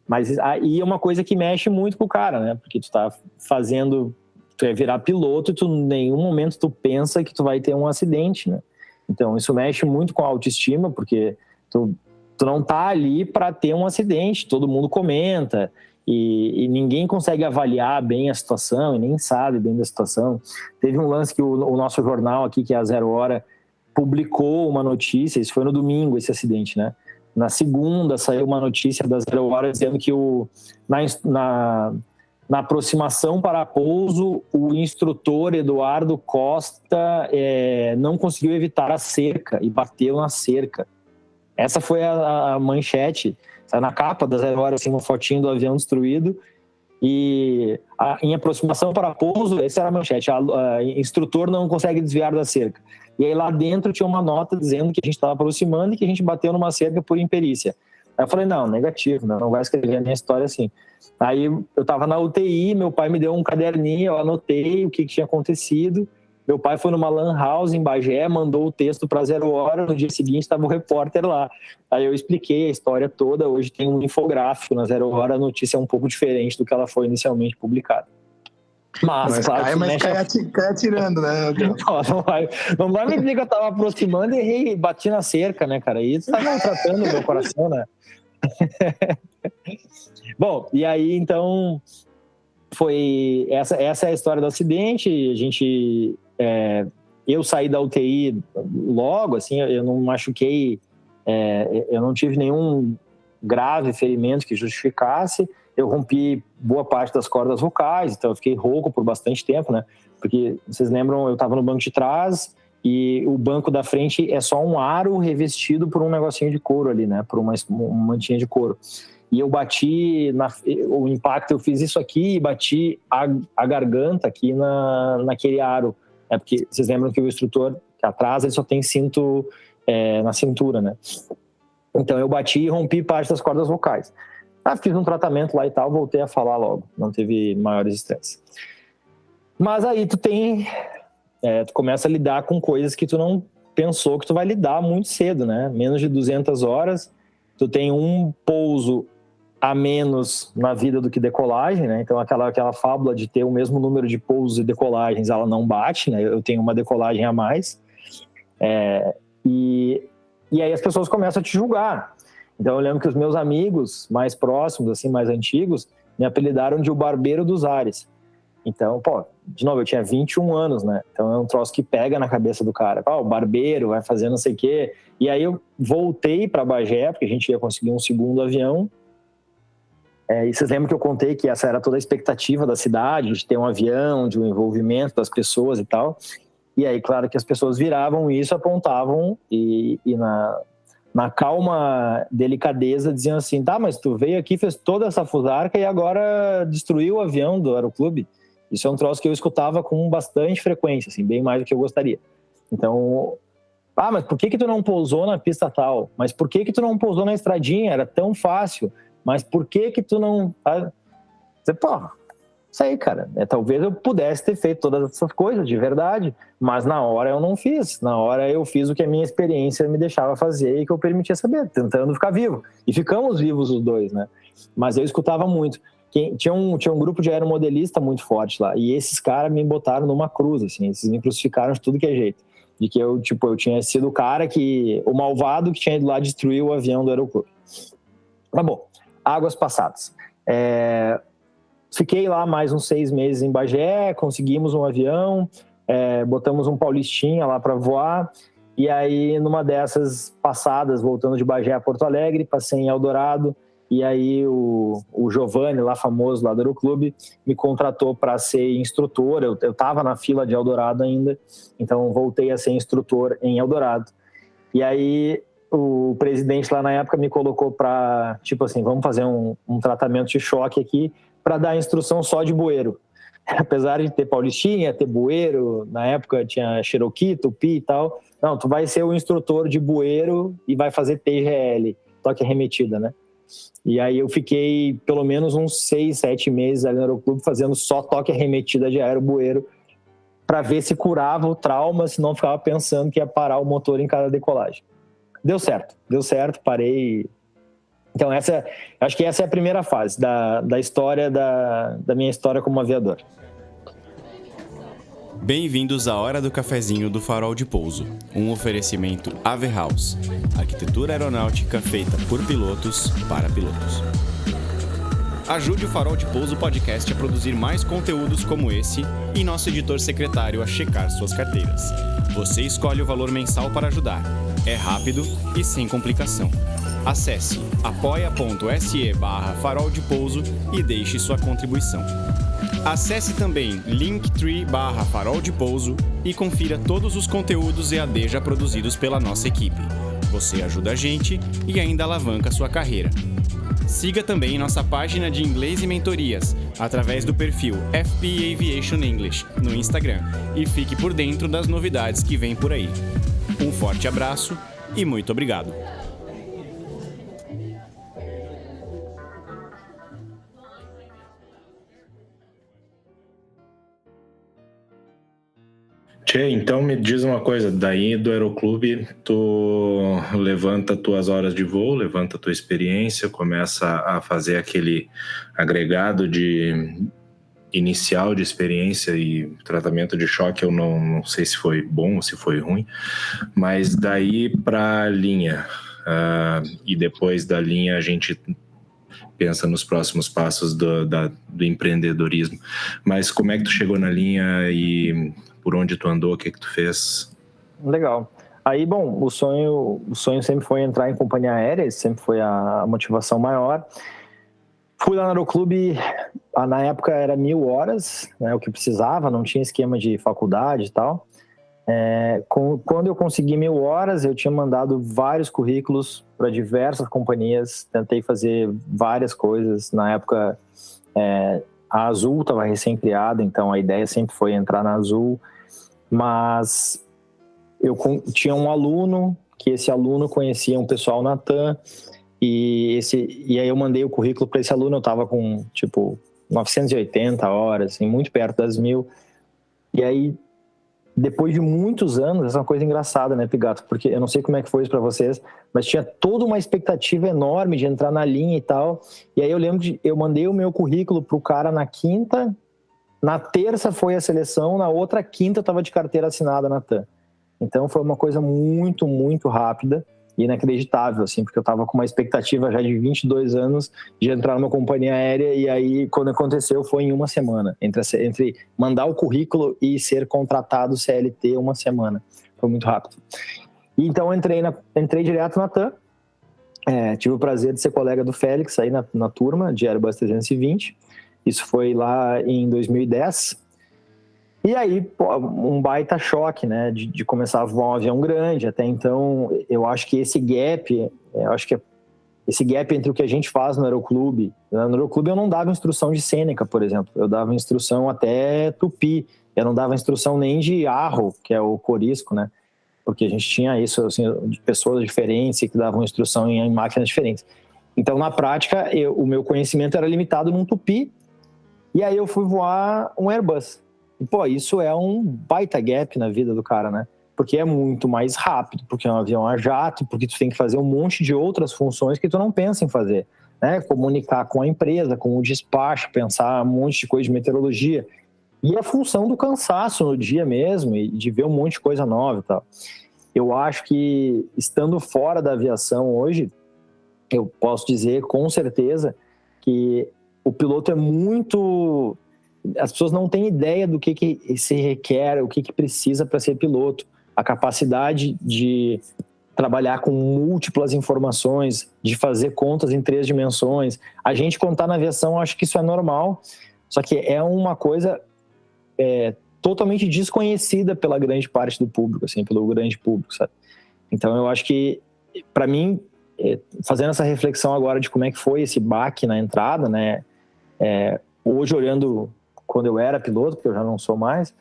A: mas aí é uma coisa que mexe muito com o cara, né? Porque tu tá fazendo, tu é virar piloto e em nenhum momento tu pensa que tu vai ter um acidente, né? Então isso mexe muito com a autoestima, porque tu não tá ali para ter um acidente, todo mundo comenta e ninguém consegue avaliar bem a situação e nem sabe bem da situação. Teve um lance que o nosso jornal aqui, que é a 0 Hora, publicou uma notícia, isso foi no domingo, esse acidente, né? Na segunda saiu uma notícia da 0 Hora dizendo que na aproximação para pouso, o instrutor Eduardo Costa não conseguiu evitar a cerca e bateu na cerca. Essa foi a manchete, na capa da 0 Hora, assim, uma fotinho do avião destruído. E em aproximação para pouso, essa era a manchete, instrutor não consegue desviar da cerca. E aí lá dentro tinha uma nota dizendo que a gente estava aproximando e que a gente bateu numa cerca por imperícia. Aí eu falei, não, negativo, não vai escrever a minha história assim. Aí eu estava na UTI, meu pai me deu um caderninho, eu anotei o que tinha acontecido. Meu pai foi numa lan house em Bagé, mandou o texto para 0 Hora, no dia seguinte estava o repórter lá. Aí eu expliquei a história toda, hoje tem um infográfico na 0 Hora, a notícia é um pouco diferente do que ela foi inicialmente publicada. Mas claro,
C: cai atirando, né?
A: Não vai me dizer que eu tava aproximando e errei, bati na cerca, né, cara? Isso tá maltratando o meu coração, né? Bom, e aí, então, foi... Essa é a história do acidente. A gente... eu saí da UTI logo, assim, eu não machuquei... eu não tive nenhum grave ferimento que justificasse. Eu rompi boa parte das cordas vocais, então eu fiquei rouco por bastante tempo, né? Porque, vocês lembram, eu estava no banco de trás, e o banco da frente é só um aro revestido por um negocinho de couro ali, né? Por uma mantinha de couro. E eu bati, o impacto, eu fiz isso aqui e bati a garganta aqui naquele aro. Porque vocês lembram que o instrutor que atrás, ele só tem cinto na cintura, né? Então eu bati e rompi parte das cordas vocais. Fiz um tratamento lá e tal, voltei a falar logo. Não teve maiores estresses. Mas aí tu começa a lidar com coisas que tu não pensou que tu vai lidar muito cedo, né? Menos de 200 horas, tu tem um pouso a menos na vida do que decolagem, né? Então aquela fábula de ter o mesmo número de pousos e decolagens, ela não bate, né? Eu tenho uma decolagem a mais. E aí as pessoas começam a te julgar. Então eu lembro que os meus amigos mais próximos, assim, mais antigos, me apelidaram de o barbeiro dos ares. Então, de novo, eu tinha 21 anos, né? Então é um troço que pega na cabeça do cara. O barbeiro vai fazer não sei o quê. E aí eu voltei para Bagé, porque a gente ia conseguir um segundo avião. E vocês lembram que eu contei que essa era toda a expectativa da cidade, de ter um avião, de um envolvimento das pessoas e tal. E aí, claro que as pessoas viravam isso, apontavam e na calma delicadeza diziam assim, mas tu veio aqui, fez toda essa fusarca e agora destruiu o avião do aeroclube. Isso é um troço que eu escutava com bastante frequência, assim, bem mais do que eu gostaria. Então, mas por que tu não pousou na pista tal? Mas por que tu não pousou na estradinha? Era tão fácil. Mas por que tu não... Isso aí, cara. Talvez eu pudesse ter feito todas essas coisas de verdade, mas na hora eu não fiz. Na hora eu fiz o que a minha experiência me deixava fazer e que eu permitia saber, tentando ficar vivo. E ficamos vivos os dois, né? Mas eu escutava muito. Tinha um grupo de aeromodelista muito forte lá, e esses caras me botaram numa cruz, assim, esses me crucificaram de tudo que é jeito. De que eu tinha sido o cara o malvado que tinha ido lá destruir o avião do aeroclube. Mas bom, águas passadas. Fiquei lá mais uns 6 meses em Bagé, conseguimos um avião, botamos um paulistinha lá para voar, e aí numa dessas passadas, voltando de Bagé a Porto Alegre, passei em Eldorado, e aí o Giovanni, lá famoso lá do Aeroclube, me contratou para ser instrutor. Eu estava na fila de Eldorado ainda, então voltei a ser instrutor em Eldorado. E aí o presidente lá na época me colocou para, vamos fazer um tratamento de choque aqui para dar instrução só de bueiro. Apesar de ter paulistinha, ter bueiro, na época tinha Cherokee, Tupi e tal. Não, tu vai ser o instrutor de bueiro e vai fazer TGL, toque arremetida, né? E aí eu fiquei pelo menos uns 6, 7 meses ali no Aeroclube fazendo só toque arremetida de aerobueiro para ver se curava o trauma, se não ficava pensando que ia parar o motor em cada decolagem. Deu certo, parei. Então acho que essa é a primeira fase da história, da minha história como aviador.
F: Bem-vindos à Hora do Cafezinho do Farol de Pouso, um oferecimento Ave House, arquitetura aeronáutica feita por pilotos para pilotos. Ajude o Farol de Pouso Podcast a produzir mais conteúdos como esse e nosso editor secretário a checar suas carteiras. Você escolhe o valor mensal para ajudar. É rápido e sem complicação. Acesse apoia.se/Farol de Pouso e deixe sua contribuição. Acesse também linktree/Farol de Pouso e confira todos os conteúdos EAD já produzidos pela nossa equipe. Você ajuda a gente e ainda alavanca sua carreira. Siga também nossa página de inglês e mentorias através do perfil FP Aviation English no Instagram e fique por dentro das novidades que vêm por aí. Um forte abraço e muito obrigado.
E: Tchê, então me diz uma coisa, daí do Aeroclube tu levanta tuas horas de voo, levanta tua experiência, começa a fazer aquele agregado inicial de experiência e tratamento de choque. Eu não sei se foi bom ou se foi ruim, mas daí para a linha, e depois da linha a gente pensa nos próximos passos do empreendedorismo. Mas como é que tu chegou na linha e por onde tu andou, o que tu fez? Legal.
A: Aí, bom, o sonho sempre foi entrar em companhia aérea, sempre foi a motivação maior. Fui lá no Aeroclube, na época era 1.000 horas, né, o que precisava, não tinha esquema de faculdade e tal. Quando eu consegui 1.000 horas, eu tinha mandado vários currículos para diversas companhias, tentei fazer várias coisas. Na época, a Azul estava recém-criada, então a ideia sempre foi entrar na Azul, mas eu tinha um aluno, que esse aluno conhecia um pessoal na TAM, e aí eu mandei o currículo para esse aluno, eu estava com, 980 horas, assim, muito perto das 1.000, e aí, depois de muitos anos, essa é uma coisa engraçada, né, Pigato? Porque eu não sei como é que foi isso para vocês, mas tinha toda uma expectativa enorme de entrar na linha e tal. E aí eu lembro eu mandei o meu currículo pro cara na quinta, na terça foi a seleção, na outra quinta eu tava de carteira assinada na TAM. Então foi uma coisa muito, muito rápida e inacreditável, assim, porque eu tava com uma expectativa já de 22 anos de entrar numa companhia aérea, e aí quando aconteceu foi em uma semana, entre mandar o currículo e ser contratado CLT, uma semana, foi muito rápido. E então entrei direto na TAM, tive o prazer de ser colega do Félix aí na turma de Airbus 320, isso foi lá em 2010, e aí, um baita choque, né, de começar a voar um avião grande. Até então, eu acho que esse gap entre o que a gente faz no Aeroclube, eu não dava instrução de Seneca, por exemplo, eu dava instrução até Tupi, eu não dava instrução nem de Arro, que é o Corisco, né, porque a gente tinha isso, assim, de pessoas diferentes que davam instrução em máquinas diferentes. Então, na prática, o meu conhecimento era limitado num Tupi, e aí eu fui voar um Airbus. E, isso é um baita gap na vida do cara, né? Porque é muito mais rápido, porque é um avião a jato, porque tu tem que fazer um monte de outras funções que tu não pensa em fazer, né? Comunicar com a empresa, com o despacho, pensar um monte de coisa de meteorologia. E a função do cansaço no dia mesmo, e de ver um monte de coisa nova e tal. Eu acho que, estando fora da aviação hoje, eu posso dizer com certeza que o piloto é muito... As pessoas não têm ideia do que se requer, o que precisa para ser piloto. A capacidade de trabalhar com múltiplas informações, de fazer contas em 3 dimensões. A gente contar na aviação, acho que isso é normal, só que é uma coisa totalmente desconhecida pela grande parte do público, assim, pelo grande público, sabe? Então eu acho que, para mim, fazendo essa reflexão agora de como é que foi esse baque na entrada, né? Hoje, olhando quando eu era piloto, porque eu já não sou mais,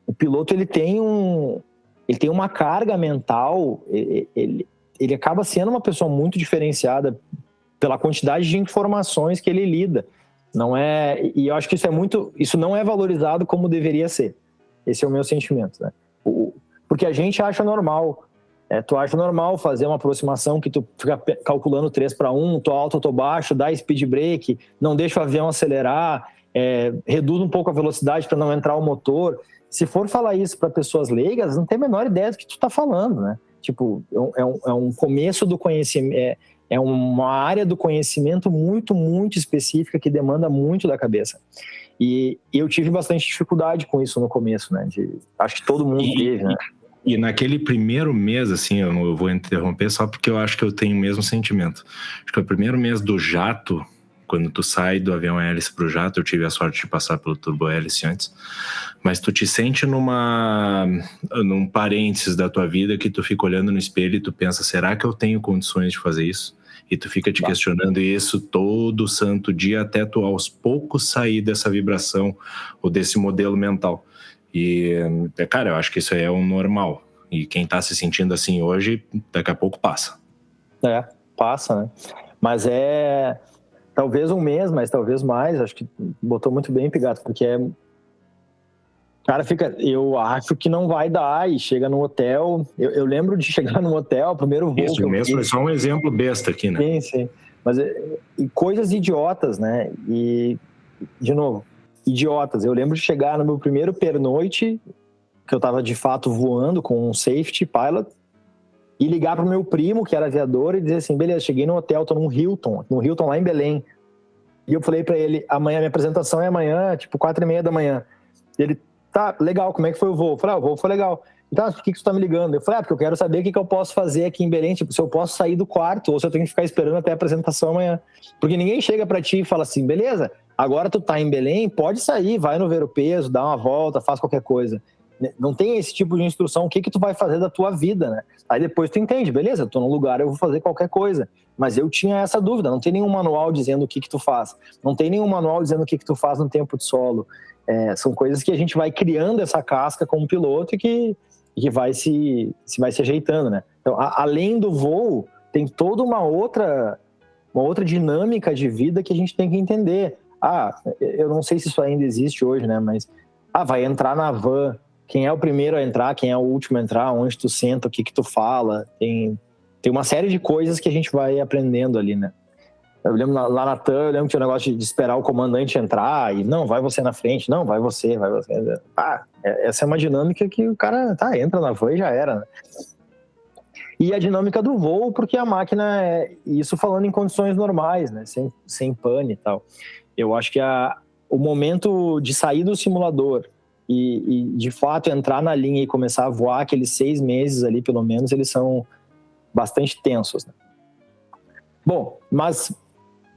A: o piloto ele tem uma carga mental, ele acaba sendo uma pessoa muito diferenciada pela quantidade de informações que ele lida. E eu acho que isso não é valorizado como deveria ser. Esse é o meu sentimento, né? Porque a gente acha normal. Tu acha normal fazer uma aproximação que tu fica calculando 3:1, tô alto, tô baixo, dá speed break, não deixa o avião acelerar, reduz um pouco a velocidade para não entrar o motor. Se for falar isso para pessoas leigas, não tem a menor ideia do que tu tá falando, né? Tipo, é um começo do conhecimento, é uma área do conhecimento muito, muito específica que demanda muito da cabeça. E eu tive bastante dificuldade com isso no começo, né? Acho que todo mundo teve, né?
E: E naquele primeiro mês, assim, eu vou interromper só porque eu acho que eu tenho o mesmo sentimento. Acho que o primeiro mês do jato, quando tu sai do avião hélice pro jato, eu tive a sorte de passar pelo turbo hélice antes, mas tu te sente num parênteses da tua vida que tu fica olhando no espelho e tu pensa, será que eu tenho condições de fazer isso? E tu fica te questionando isso todo santo dia até tu aos poucos sair dessa vibração ou desse modelo mental. E, cara, eu acho que isso é o normal. E quem tá se sentindo assim hoje, daqui a pouco passa.
A: Passa, né? Mas talvez um mês, mas talvez mais. Acho que botou muito bem, Pigato, porque cara, eu acho que não vai dar e chega no hotel. Eu lembro de chegar no hotel, o primeiro voo.
E: Isso mesmo, é só um exemplo besta aqui, né?
A: Sim. Mas coisas idiotas, né? E, de novo, idiotas. Eu lembro de chegar no meu primeiro pernoite, que eu tava de fato voando com um safety pilot, e ligar pro meu primo, que era aviador, e dizer assim, beleza, cheguei no hotel, tô no Hilton lá em Belém. E eu falei pra ele, minha apresentação é amanhã, tipo 4:30 da manhã. E ele, tá, legal, como é que foi o voo? Eu falei, o voo foi legal. Então, por que você tá me ligando? Eu falei, porque eu quero saber o que eu posso fazer aqui em Belém, tipo, se eu posso sair do quarto, ou se eu tenho que ficar esperando até a apresentação amanhã. Porque ninguém chega pra ti e fala assim, beleza, agora tu tá em Belém, pode sair, vai no Ver o Peso, dá uma volta, faz qualquer coisa. Não tem esse tipo de instrução, o que tu vai fazer da tua vida, né? Aí depois tu entende, beleza, eu tô num lugar, eu vou fazer qualquer coisa. Mas eu tinha essa dúvida, não tem nenhum manual dizendo o que tu faz. Não tem nenhum manual dizendo o que tu faz no tempo de solo. São coisas que a gente vai criando essa casca como piloto e que vai se ajeitando, né? Então, além do voo, tem toda uma outra dinâmica de vida que a gente tem que entender. Eu não sei se isso ainda existe hoje, né? Mas, vai entrar na van, quem é o primeiro a entrar, quem é o último a entrar, onde tu senta, o que tu fala, tem uma série de coisas que a gente vai aprendendo ali, né? Eu lembro lá na TAM, eu lembro que tinha um negócio de esperar o comandante entrar e não, vai você na frente, não, vai você. Essa é uma dinâmica que o cara entra na van e já era, né? E a dinâmica do voo, porque a máquina isso falando em condições normais, né? Sem pane e tal. Eu acho que o momento de sair do simulador e de fato entrar na linha e começar a voar aqueles 6 meses ali, pelo menos, eles são bastante tensos, né? Bom, mas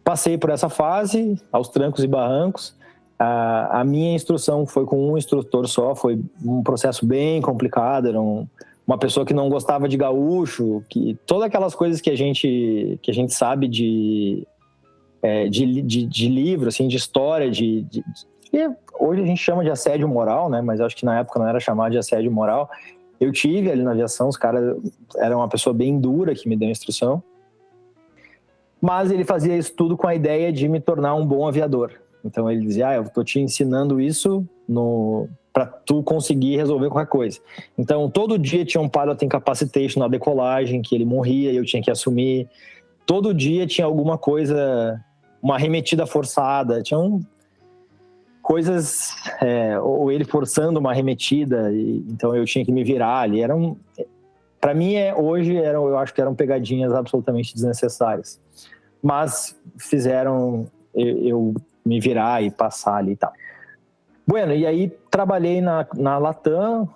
A: passei por essa fase, aos trancos e barrancos. A minha instrução foi com um instrutor só, foi um processo bem complicado, era uma pessoa que não gostava de gaúcho, que todas aquelas coisas que a gente sabe de livro, assim, de história, que hoje a gente chama de assédio moral, né? Mas acho que na época não era chamado de assédio moral. Eu tive ali na aviação, os caras eram uma pessoa bem dura que me deu a instrução, mas ele fazia isso tudo com a ideia de me tornar um bom aviador. Então ele dizia, eu tô te ensinando isso para tu conseguir resolver qualquer coisa. Então todo dia tinha um pilot incapacitation na decolagem, que ele morria e eu tinha que assumir. Todo dia tinha alguma coisa, uma arremetida forçada, tinham coisas, ou ele forçando uma arremetida, então eu tinha que me virar ali. Para mim, hoje, eu acho que eram pegadinhas absolutamente desnecessárias. Mas fizeram eu me virar e passar ali e tal. Bueno, e aí trabalhei na Latam,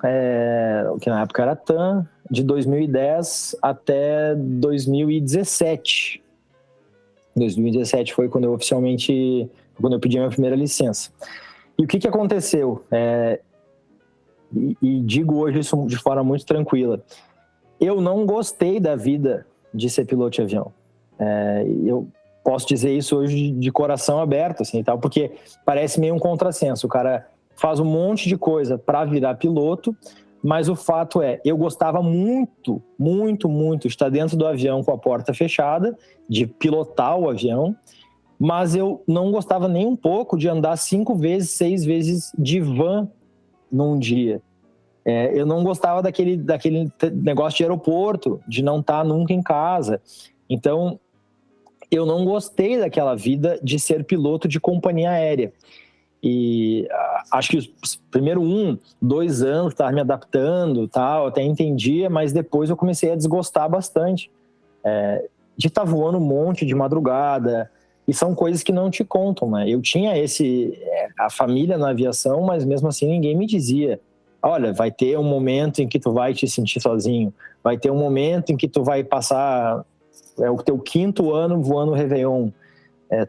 A: que na época era TAM, de 2010 até 2017. 2017 foi quando eu pedi a minha primeira licença. E o que aconteceu? E digo hoje isso de forma muito tranquila. Eu não gostei da vida de ser piloto de avião. Eu posso dizer isso hoje de coração aberto, assim, e tal, porque parece meio um contrassenso. O cara faz um monte de coisa para virar piloto, mas o fato eu gostava muito, muito, muito de estar dentro do avião com a porta fechada, de pilotar o avião, mas eu não gostava nem um pouco de andar 5 vezes, 6 vezes de van num dia. Eu não gostava daquele negócio de aeroporto, de não estar nunca em casa. Então, eu não gostei daquela vida de ser piloto de companhia aérea. E acho que os primeiros 2 anos estava me adaptando, tal, até entendia, mas depois eu comecei a desgostar bastante. De estar voando um monte de madrugada, e são coisas que não te contam, né? Eu tinha a família na aviação, mas mesmo assim ninguém me dizia, olha, vai ter um momento em que tu vai te sentir sozinho, vai ter um momento em que tu vai passar o teu 5º ano voando o Réveillon,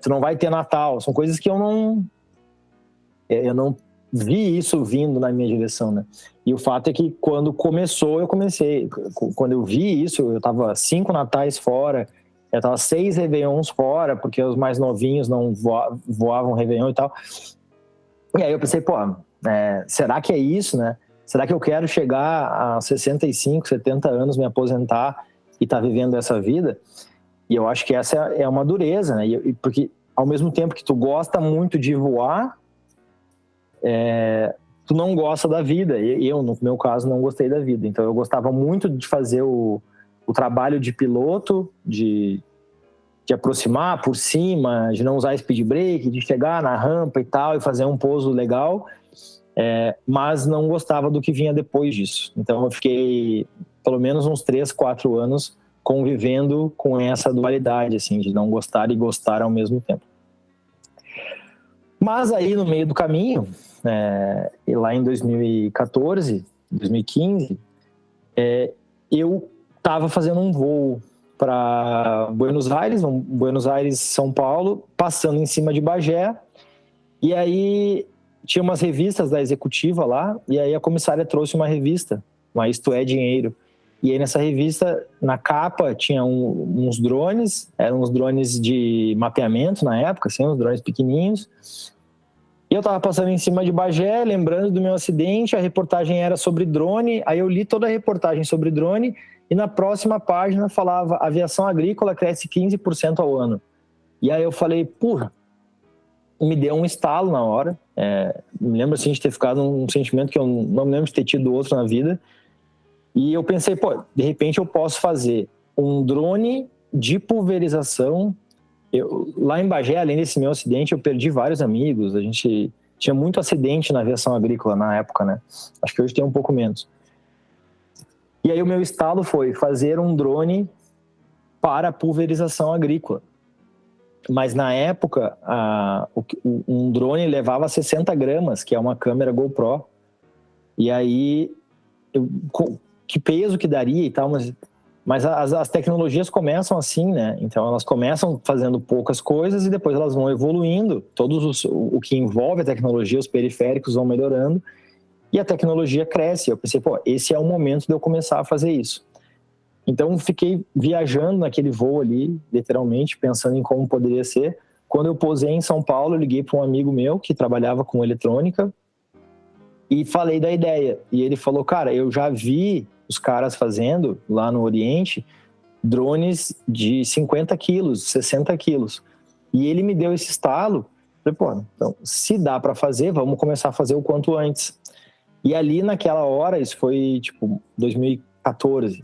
A: tu não vai ter Natal, são coisas que eu não vi isso vindo na minha direção, né? E o fato é que quando eu comecei, quando eu vi isso, eu tava 5 natais fora, eu tava 6 Réveillons fora, porque os mais novinhos não voavam Réveillon e tal. E aí eu pensei, será que é isso, né? Será que eu quero chegar a 65, 70 anos, me aposentar e tá vivendo essa vida? E eu acho que essa é uma dureza, né? Porque ao mesmo tempo que tu gosta muito de voar, tu não gosta da vida. Eu, no meu caso, não gostei da vida. Então eu gostava muito de fazer o trabalho de piloto, de aproximar por cima, de não usar speed brake, de chegar na rampa e tal, e fazer um pouso legal, mas não gostava do que vinha depois disso. Então eu fiquei pelo menos uns 3, 4 anos convivendo com essa dualidade, assim, de não gostar e gostar ao mesmo tempo. Mas aí no meio do caminho, e lá em 2014, 2015, eu estava fazendo um voo para Buenos Aires, São Paulo, passando em cima de Bagé, e aí tinha umas revistas da executiva lá, e aí a comissária trouxe uma revista, uma Isto é Dinheiro. E aí nessa revista, na capa, tinha uns drones, eram uns drones de mapeamento na época, assim, uns drones pequenininhos. E eu tava passando em cima de Bagé, lembrando do meu acidente, a reportagem era sobre drone, aí eu li toda a reportagem sobre drone, e na próxima página falava: aviação agrícola cresce 15% ao ano. E aí eu falei, porra, me deu um estalo na hora. Me lembro assim de ter ficado um sentimento que eu não me lembro de ter tido outro na vida. E eu pensei, pô, de repente eu posso fazer um drone de pulverização. Lá em Bagé, além desse meu acidente, eu perdi vários amigos. A gente tinha muito acidente na aviação agrícola na época, né? Acho que hoje tem um pouco menos. E aí o meu estalo foi fazer um drone para pulverização agrícola. Mas na época, um drone levava 60 gramas, que é uma câmera GoPro. E aí, que peso que daria e tal, mas as tecnologias começam assim, né? Então elas começam fazendo poucas coisas e depois elas vão evoluindo. O que envolve a tecnologia, os periféricos vão melhorando e a tecnologia cresce. Eu pensei, pô, esse é o momento de eu começar a fazer isso. Então fiquei viajando naquele voo ali, literalmente, pensando em como poderia ser. Quando eu pousei em São Paulo, eu liguei para um amigo meu que trabalhava com eletrônica e falei da ideia. E ele falou, cara, eu já vi os caras fazendo lá no Oriente drones de 50 quilos, 60 quilos. E ele me deu esse estalo. Falei, pô, então se dá para fazer, vamos começar a fazer o quanto antes. E ali naquela hora, isso foi tipo 2014,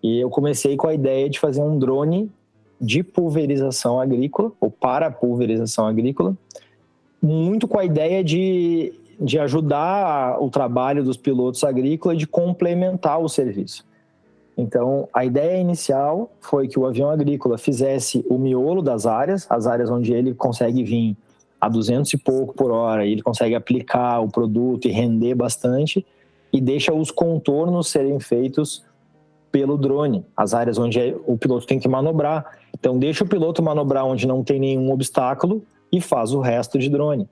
A: e eu comecei com a ideia de fazer um drone de pulverização agrícola, ou para pulverização agrícola, muito com a ideia de ajudar o trabalho dos pilotos agrícolas, de complementar o serviço. Então, a ideia inicial foi que o avião agrícola fizesse o miolo das áreas, as áreas onde ele consegue vir a 200 e pouco por hora, e ele consegue aplicar o produto e render bastante, e deixa os contornos serem feitos pelo drone, as áreas onde o piloto tem que manobrar. Então, deixa o piloto manobrar onde não tem nenhum obstáculo e faz o resto de drone.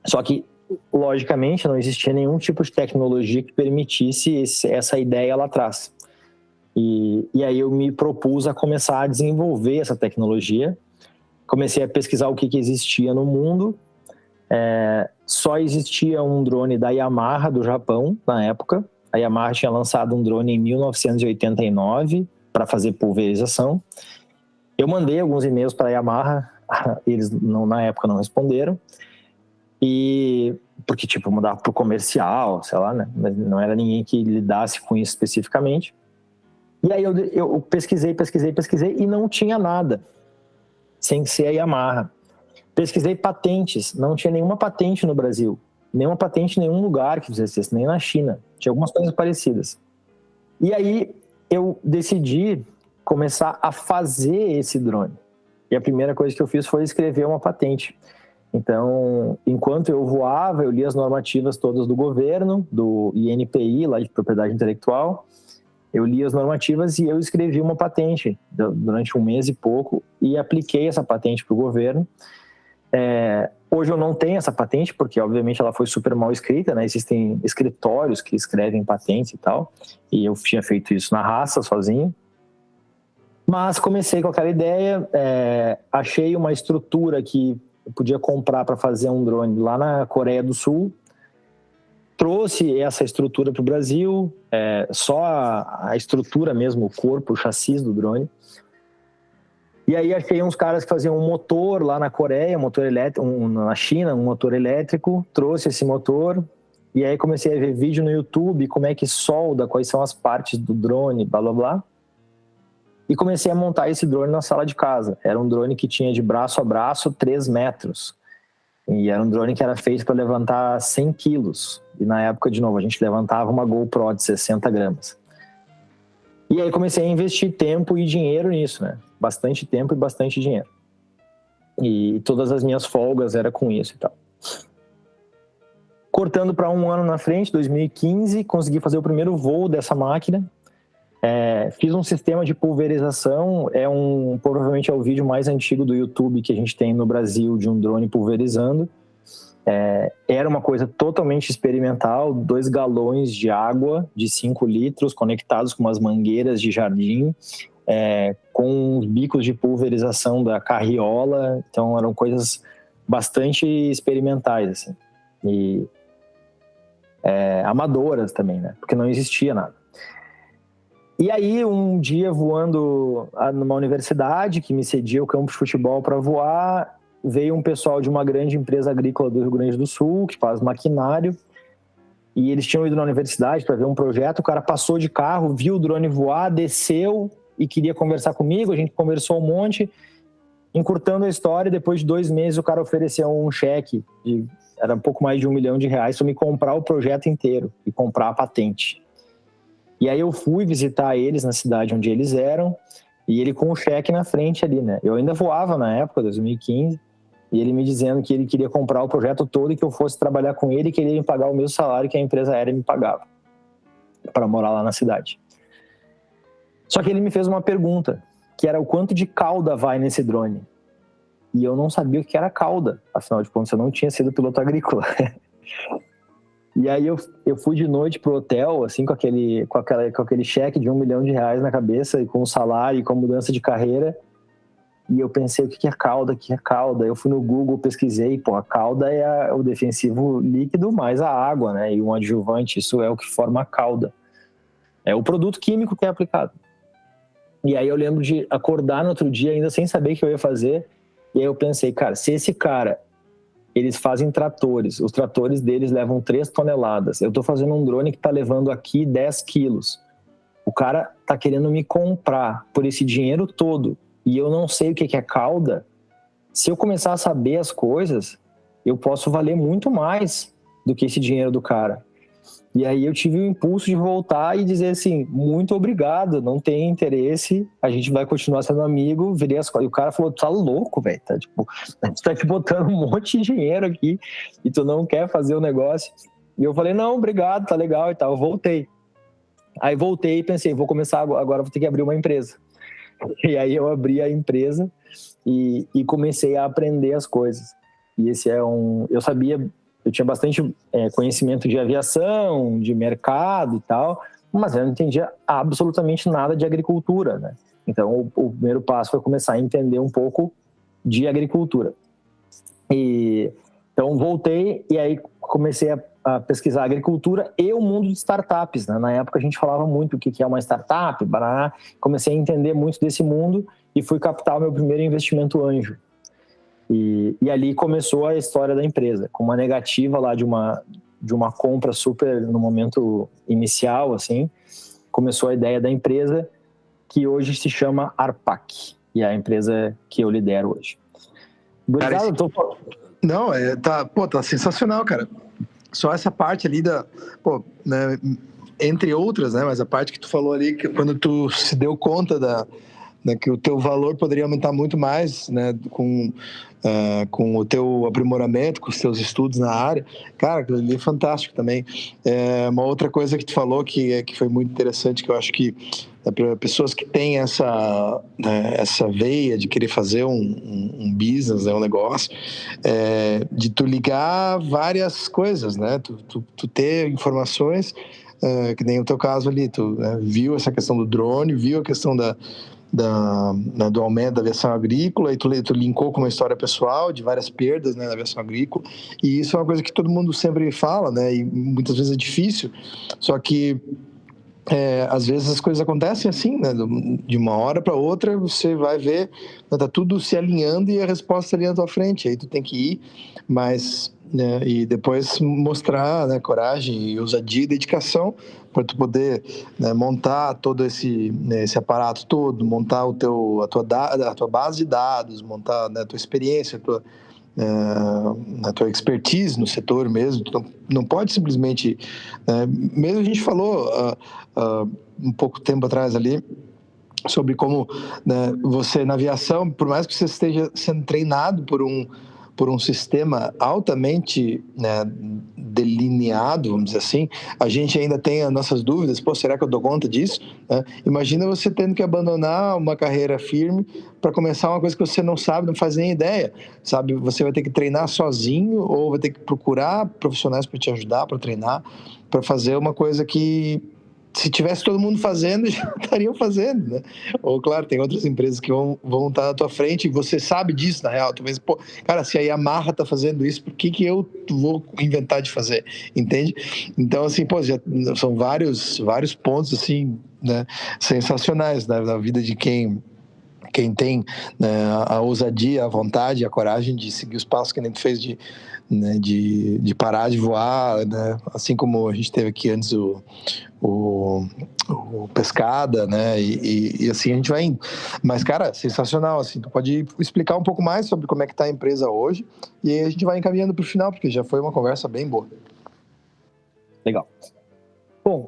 A: Só que, logicamente, não existia nenhum tipo de tecnologia que permitisse essa ideia lá atrás. E aí eu me propus a começar a desenvolver essa tecnologia. Comecei a pesquisar o que existia no mundo. Só existia um drone da Yamaha, do Japão, na época. A Yamaha tinha lançado um drone em 1989 para fazer pulverização. Eu mandei alguns e-mails para a Yamaha, eles na época não responderam. Porque, tipo, mudava para o comercial, sei lá, né? Mas não era ninguém que lidasse com isso especificamente. E aí eu pesquisei e não tinha nada, sem ser a Yamaha. Pesquisei patentes, não tinha nenhuma patente no Brasil. Nenhuma patente em nenhum lugar que fizesse isso, nem na China. Tinha algumas coisas parecidas. E aí eu decidi começar a fazer esse drone. E a primeira coisa que eu fiz foi escrever uma patente. Então, enquanto eu voava, eu li as normativas todas do governo, do INPI, lá de propriedade intelectual. Eu li as normativas e eu escrevi uma patente durante um mês e pouco e apliquei essa patente para o governo. Hoje eu não tenho essa patente, porque obviamente ela foi super mal escrita, né? Existem escritórios que escrevem patentes e tal, e eu tinha feito isso na raça, sozinho. Mas comecei com aquela ideia, achei uma estrutura que eu podia comprar para fazer um drone lá na Coreia do Sul, trouxe essa estrutura para o Brasil, só a estrutura mesmo, o corpo, o chassi do drone. E aí achei uns caras que faziam um motor lá na Coreia, um motor elétrico, na China, um motor elétrico, trouxe esse motor, e aí comecei a ver vídeo no YouTube, como é que solda, quais são as partes do drone, blá blá blá. E comecei a montar esse drone na sala de casa. Era um drone que tinha de braço a braço 3 metros. E era um drone que era feito para levantar 100 quilos. E na época, de novo, a gente levantava uma GoPro de 60 gramas. E aí comecei a investir tempo e dinheiro nisso, né? Bastante tempo e bastante dinheiro. E todas as minhas folgas era com isso e tal. Cortando para um ano na frente, 2015, consegui fazer o primeiro voo dessa máquina. Fiz um sistema de pulverização, provavelmente é o vídeo mais antigo do YouTube que a gente tem no Brasil de um drone pulverizando. Era uma coisa totalmente experimental, 2 galões de água de 5 litros conectados com umas mangueiras de jardim, com os bicos de pulverização da carriola. Então eram coisas bastante experimentais, assim, e amadoras também, né? Porque não existia nada. E aí, um dia, voando numa universidade que me cedia o campo de futebol para voar, veio um pessoal de uma grande empresa agrícola do Rio Grande do Sul, que faz maquinário, e eles tinham ido na universidade para ver um projeto. O cara passou de carro, viu o drone voar, desceu e queria conversar comigo. A gente conversou um monte. Encurtando a história, depois de 2 meses, o cara ofereceu um cheque, era um pouco mais de R$1 milhão, para me comprar o projeto inteiro e comprar a patente. E aí eu fui visitar eles na cidade onde eles eram, e ele com o cheque na frente ali, né? Eu ainda voava na época, 2015, e ele me dizendo que ele queria comprar o projeto todo e que eu fosse trabalhar com ele e que ele ia me pagar o mesmo salário que a empresa aérea me pagava para morar lá na cidade. Só que ele me fez uma pergunta, que era o quanto de cauda vai nesse drone. E eu não sabia o que era cauda, afinal de contas eu não tinha sido piloto agrícola. E aí eu fui de noite pro hotel, assim, com aquele cheque de R$1 milhão na cabeça, e com o salário e com a mudança de carreira. E eu pensei, o que é cauda? O que é cauda? Eu fui no Google, pesquisei, a cauda é o defensivo líquido mais a água, né? E um adjuvante, isso é o que forma a cauda. É o produto químico que é aplicado. E aí eu lembro de acordar no outro dia ainda sem saber o que eu ia fazer. E aí eu pensei, cara, se esse cara, eles fazem tratores, os tratores deles levam 3 toneladas. Eu tô fazendo um drone que tá levando aqui 10 quilos. O cara tá querendo me comprar por esse dinheiro todo e eu não sei o que é cauda. Se eu começar a saber as coisas, eu posso valer muito mais do que esse dinheiro do cara. E aí eu tive o impulso de voltar e dizer assim, muito obrigado, não tem interesse, a gente vai continuar sendo amigo, virei as coisas. E o cara falou, tu tá louco, velho, a gente tá te botando um monte de dinheiro aqui e tu não quer fazer o negócio. E eu falei, não, obrigado, tá legal e tal, eu voltei. Aí voltei e pensei, vou começar agora, vou ter que abrir uma empresa. E aí eu abri a empresa e comecei a aprender as coisas. E esse eu tinha bastante conhecimento de aviação, de mercado e tal, mas eu não entendia absolutamente nada de agricultura, né? Então, o primeiro passo foi começar a entender um pouco de agricultura. Então, voltei e aí comecei a pesquisar agricultura e o mundo de startups, né? Na época, a gente falava muito o que é uma startup, barará. Comecei a entender muito desse mundo e fui captar o meu primeiro investimento anjo. E ali começou a história da empresa, com uma negativa lá de uma compra super no momento inicial, assim, começou a ideia da empresa, que hoje se chama Arpac, e é a empresa que eu lidero hoje.
C: Cara, não, tá sensacional, cara. Só essa parte ali né, entre outras, né, mas a parte que tu falou ali, que quando tu se deu conta que o teu valor poderia aumentar muito mais, né, com o teu aprimoramento, com os teus estudos na área. Cara, aquilo ali é fantástico também. Uma outra coisa que tu falou que foi muito interessante, que eu acho que para pessoas que têm essa veia de querer fazer um business, um negócio, de tu ligar várias coisas, né, tu ter informações, que nem o teu caso ali, tu viu essa questão do drone, viu a questão do aumento da aviação agrícola, e tu linkou com uma história pessoal de várias perdas, né, na aviação agrícola, e isso é uma coisa que todo mundo sempre fala, né, e muitas vezes é difícil, só que às vezes as coisas acontecem assim, né, de uma hora para outra você vai ver, né, tá tudo se alinhando e a resposta ali na tua frente, aí tu tem que ir, mas e depois mostrar, né, coragem, ousadia e dedicação para tu poder, né, montar todo esse aparato todo, montar a tua base de dados, montar, né, a tua experiência, a tua expertise no setor mesmo. Tu não pode simplesmente, mesmo a gente falou um pouco tempo atrás ali sobre como, né, você na aviação, por mais que você esteja sendo treinado por um sistema altamente, né, delineado, vamos dizer assim, a gente ainda tem as nossas dúvidas, pô, será que eu dou conta disso? Né? Imagina você tendo que abandonar uma carreira firme para começar uma coisa que você não sabe, não faz nem ideia, sabe? Você vai ter que treinar sozinho ou vai ter que procurar profissionais para te ajudar, para treinar, para fazer uma coisa que, se tivesse todo mundo fazendo, já estariam fazendo, né? Ou, claro, tem outras empresas que vão estar na tua frente e você sabe disso, na real. Tu pensa, pô, cara, se a Yamaha tá fazendo isso, por que eu vou inventar de fazer? Entende? Então, assim, pô, já são vários pontos, assim, né, sensacionais, né, na vida de quem tem, né, a ousadia, a vontade, a coragem de seguir os passos que a gente fez de parar de voar, né? Assim como a gente teve aqui antes o Pescada, né? E assim a gente vai indo. Mas, cara, sensacional, assim, tu pode explicar um pouco mais sobre como é que tá a empresa hoje e aí a gente vai encaminhando para o final, porque já foi uma conversa bem boa.
A: Legal. Bom,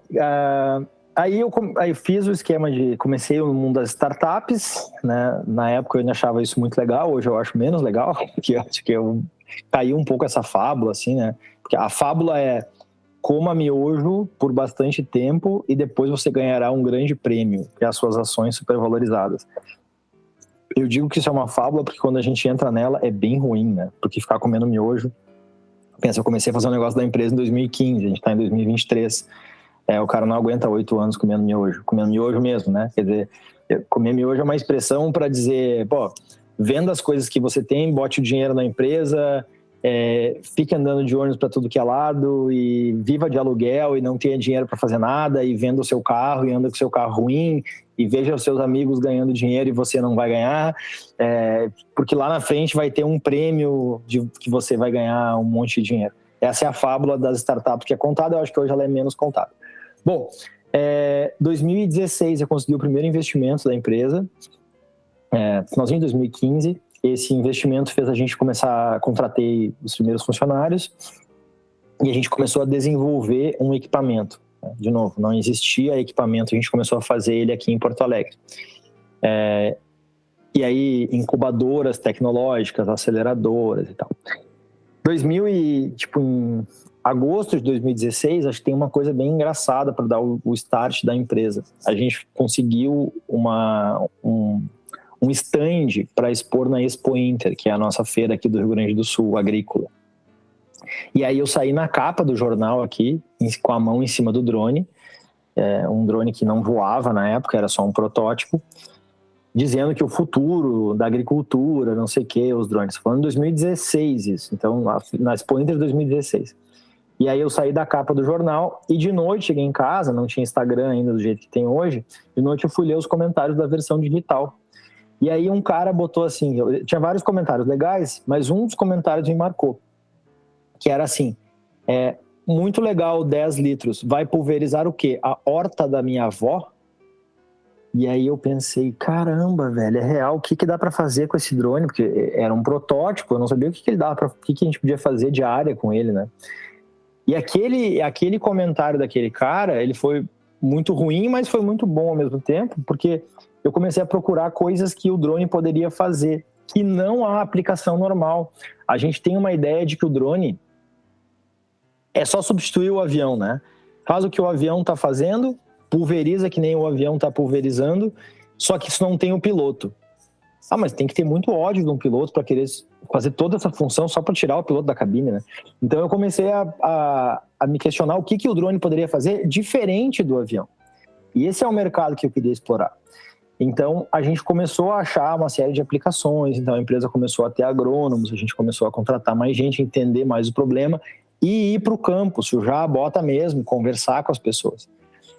A: aí eu fiz o esquema comecei no mundo das startups, né? Na época eu ainda achava isso muito legal, hoje eu acho menos legal, porque eu acho que eu caí um pouco essa fábula, assim, né? Porque a fábula é coma miojo por bastante tempo e depois você ganhará um grande prêmio, que é as suas ações supervalorizadas. Eu digo que isso é uma fábula porque quando a gente entra nela é bem ruim, né? Porque ficar comendo miojo... Pensa, eu comecei a fazer um negócio da empresa em 2015, a gente tá em 2023... o cara não aguenta 8 anos comendo miojo mesmo, né? Quer dizer, comer miojo é uma expressão para dizer, pô, venda as coisas que você tem, bote o dinheiro na empresa, fique andando de ônibus para tudo que é lado e viva de aluguel e não tenha dinheiro para fazer nada e venda o seu carro e anda com o seu carro ruim e veja os seus amigos ganhando dinheiro e você não vai ganhar, porque lá na frente vai ter um prêmio que você vai ganhar um monte de dinheiro. Essa é a fábula das startups que é contada, eu acho que hoje ela é menos contada. Bom, 2016 eu consegui o primeiro investimento da empresa, finalzinho de 2015, esse investimento fez a gente contratei os primeiros funcionários e a gente começou a desenvolver um equipamento. De novo, não existia equipamento, a gente começou a fazer ele aqui em Porto Alegre. E aí, incubadoras tecnológicas, aceleradoras e tal. Em agosto de 2016, acho que tem uma coisa bem engraçada para dar o start da empresa. A gente conseguiu um stand para expor na Expo Inter, que é a nossa feira aqui do Rio Grande do Sul, agrícola. E aí eu saí na capa do jornal aqui, com a mão em cima do drone, um drone que não voava na época, era só um protótipo, dizendo que o futuro da agricultura, não sei o que, os drones. Falando em 2016 isso, então na Expo Inter de 2016. E aí eu saí da capa do jornal e de noite cheguei em casa, não tinha Instagram ainda do jeito que tem hoje, de noite eu fui ler os comentários da versão digital. E aí um cara botou assim, tinha vários comentários legais, mas um dos comentários me marcou, que era assim, muito legal 10 litros, vai pulverizar o quê? A horta da minha avó? E aí eu pensei, caramba, velho, é real, o que dá pra fazer com esse drone? Porque era um protótipo, eu não sabia o que ele dava, o que a gente podia fazer de área com ele, né? E aquele comentário daquele cara, ele foi muito ruim, mas foi muito bom ao mesmo tempo, porque eu comecei a procurar coisas que o drone poderia fazer, que não há aplicação normal. A gente tem uma ideia de que o drone é só substituir o avião, né? Faz o que o avião está fazendo, pulveriza que nem o avião está pulverizando, só que isso não tem o piloto. Mas tem que ter muito ódio de um piloto para querer fazer toda essa função só para tirar o piloto da cabine, né? Então eu comecei a me questionar o que o drone poderia fazer diferente do avião. E esse é o mercado que eu queria explorar. Então a gente começou a achar uma série de aplicações, então a empresa começou a ter agrônomos, a gente começou a contratar mais gente, entender mais o problema e ir para o campo, sujar a bota mesmo, conversar com as pessoas.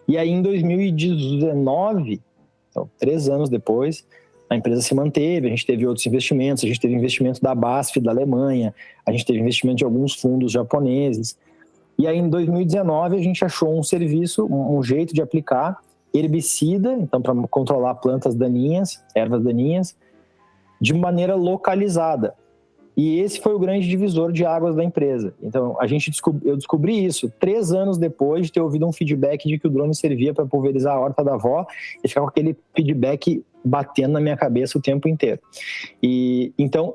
A: E aí em 2019, então 3 anos depois, a empresa se manteve, a gente teve outros investimentos, a gente teve investimento da BASF da Alemanha, a gente teve investimento de alguns fundos japoneses. E aí em 2019 a gente achou um serviço, um jeito de aplicar herbicida, então para controlar plantas daninhas, ervas daninhas, de maneira localizada. E esse foi o grande divisor de águas da empresa. Então eu descobri isso 3 anos depois de ter ouvido um feedback de que o drone servia para pulverizar a horta da avó e ficar com aquele feedback batendo na minha cabeça o tempo inteiro. E então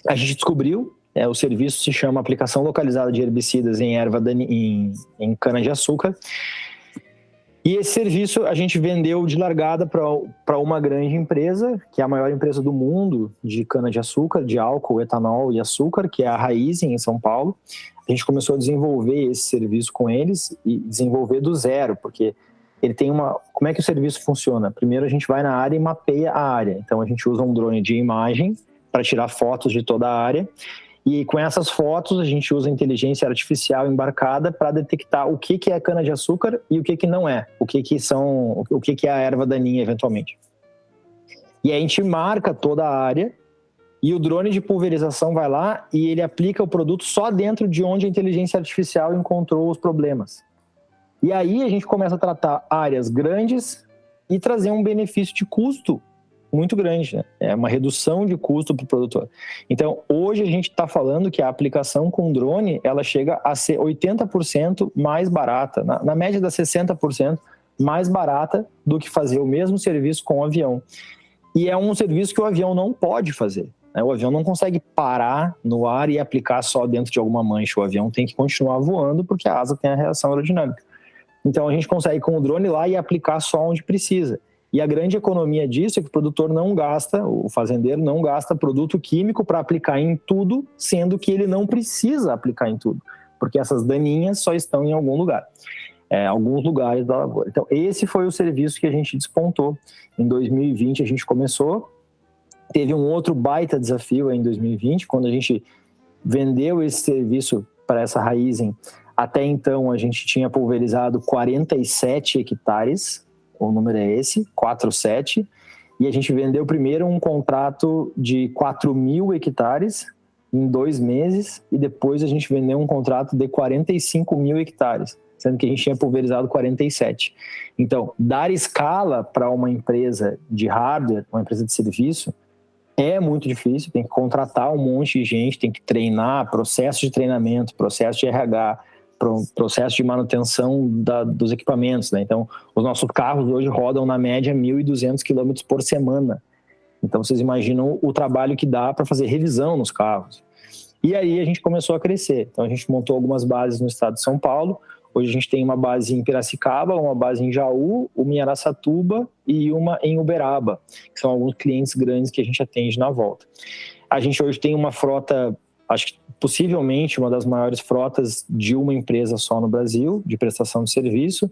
A: a gente descobriu O serviço se chama Aplicação Localizada de Herbicidas em Erva em Cana-de-Açúcar. E esse serviço a gente vendeu de largada para uma grande empresa, que é a maior empresa do mundo de cana-de-açúcar, de álcool, etanol e açúcar, que é a Raízen, em São Paulo. A gente começou a desenvolver esse serviço com eles e desenvolver do zero, porque ele tem Como é que o serviço funciona? Primeiro a gente vai na área e mapeia a área. Então a gente usa um drone de imagem para tirar fotos de toda a área. E com essas fotos a gente usa inteligência artificial embarcada para detectar o que é cana-de-açúcar e o que não é. O que é a erva daninha eventualmente. E aí a gente marca toda a área e o drone de pulverização vai lá e ele aplica o produto só dentro de onde a inteligência artificial encontrou os problemas. E aí a gente começa a tratar áreas grandes e trazer um benefício de custo muito grande, né? É uma redução de custo para o produtor. Então, hoje a gente está falando que a aplicação com drone, ela chega a ser 80% mais barata, na média das 60% mais barata do que fazer o mesmo serviço com o avião. E é um serviço que o avião não pode fazer, né? O avião não consegue parar no ar e aplicar só dentro de alguma mancha. O avião tem que continuar voando porque a asa tem a reação aerodinâmica. Então, a gente consegue com o drone ir lá e aplicar só onde precisa. E a grande economia disso é que o produtor não gasta, o fazendeiro não gasta produto químico para aplicar em tudo, sendo que ele não precisa aplicar em tudo, porque essas daninhas só estão em algum lugar, alguns lugares da lavoura. Então, esse foi o serviço que a gente despontou. Em 2020 a gente começou, teve um outro baita desafio em 2020, quando a gente vendeu esse serviço para essa Raízen. Até então a gente tinha pulverizado 47 hectares, o número é esse, 47, e a gente vendeu primeiro um contrato de 4.000 hectares em 2 meses, e depois a gente vendeu um contrato de 45.000 hectares, sendo que a gente tinha pulverizado 47. Então, dar escala para uma empresa de hardware, uma empresa de serviço, é muito difícil, tem que contratar um monte de gente, tem que treinar, processo de treinamento, processo de RH, processo de manutenção dos equipamentos, né? Então, os nossos carros hoje rodam na média 1.200 km por semana. Então, vocês imaginam o trabalho que dá para fazer revisão nos carros. E aí a gente começou a crescer. Então, a gente montou algumas bases no estado de São Paulo. Hoje a gente tem uma base em Piracicaba, uma base em Jaú, uma em Araçatuba e uma em Uberaba, que são alguns clientes grandes que a gente atende na volta. A gente hoje tem uma frota, acho que possivelmente uma das maiores frotas de uma empresa só no Brasil, de prestação de serviço.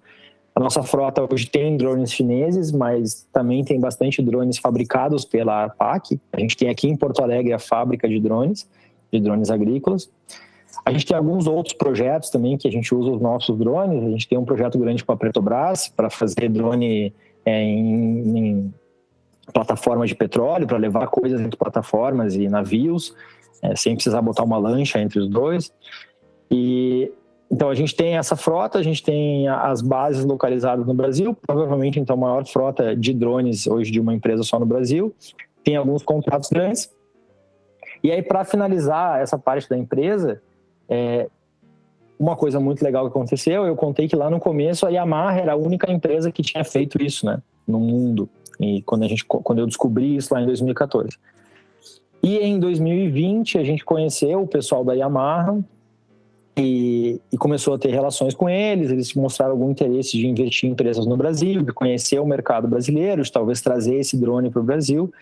A: A nossa frota hoje tem drones chineses, mas também tem bastante drones fabricados pela ARPAC. A gente tem aqui em Porto Alegre a fábrica de drones agrícolas. A gente tem alguns outros projetos também que a gente usa os nossos drones. A gente tem um projeto grande com a Petrobras para fazer drone em plataformas de petróleo, para levar coisas entre plataformas e navios, sem precisar botar uma lancha entre os dois. E então a gente tem essa frota, a gente tem as bases localizadas no Brasil, provavelmente então a maior frota de drones hoje de uma empresa só no Brasil, tem alguns contratos grandes. E aí, para finalizar essa parte da empresa, uma coisa muito legal que aconteceu, eu contei que lá no começo a Yamaha era a única empresa que tinha feito isso, né, no mundo, e quando eu descobri isso lá em 2014. E em 2020 a gente conheceu o pessoal da Yamaha e começou a ter relações com eles mostraram algum interesse de investir em empresas no Brasil, de conhecer o mercado brasileiro, de talvez trazer esse drone para o Brasil.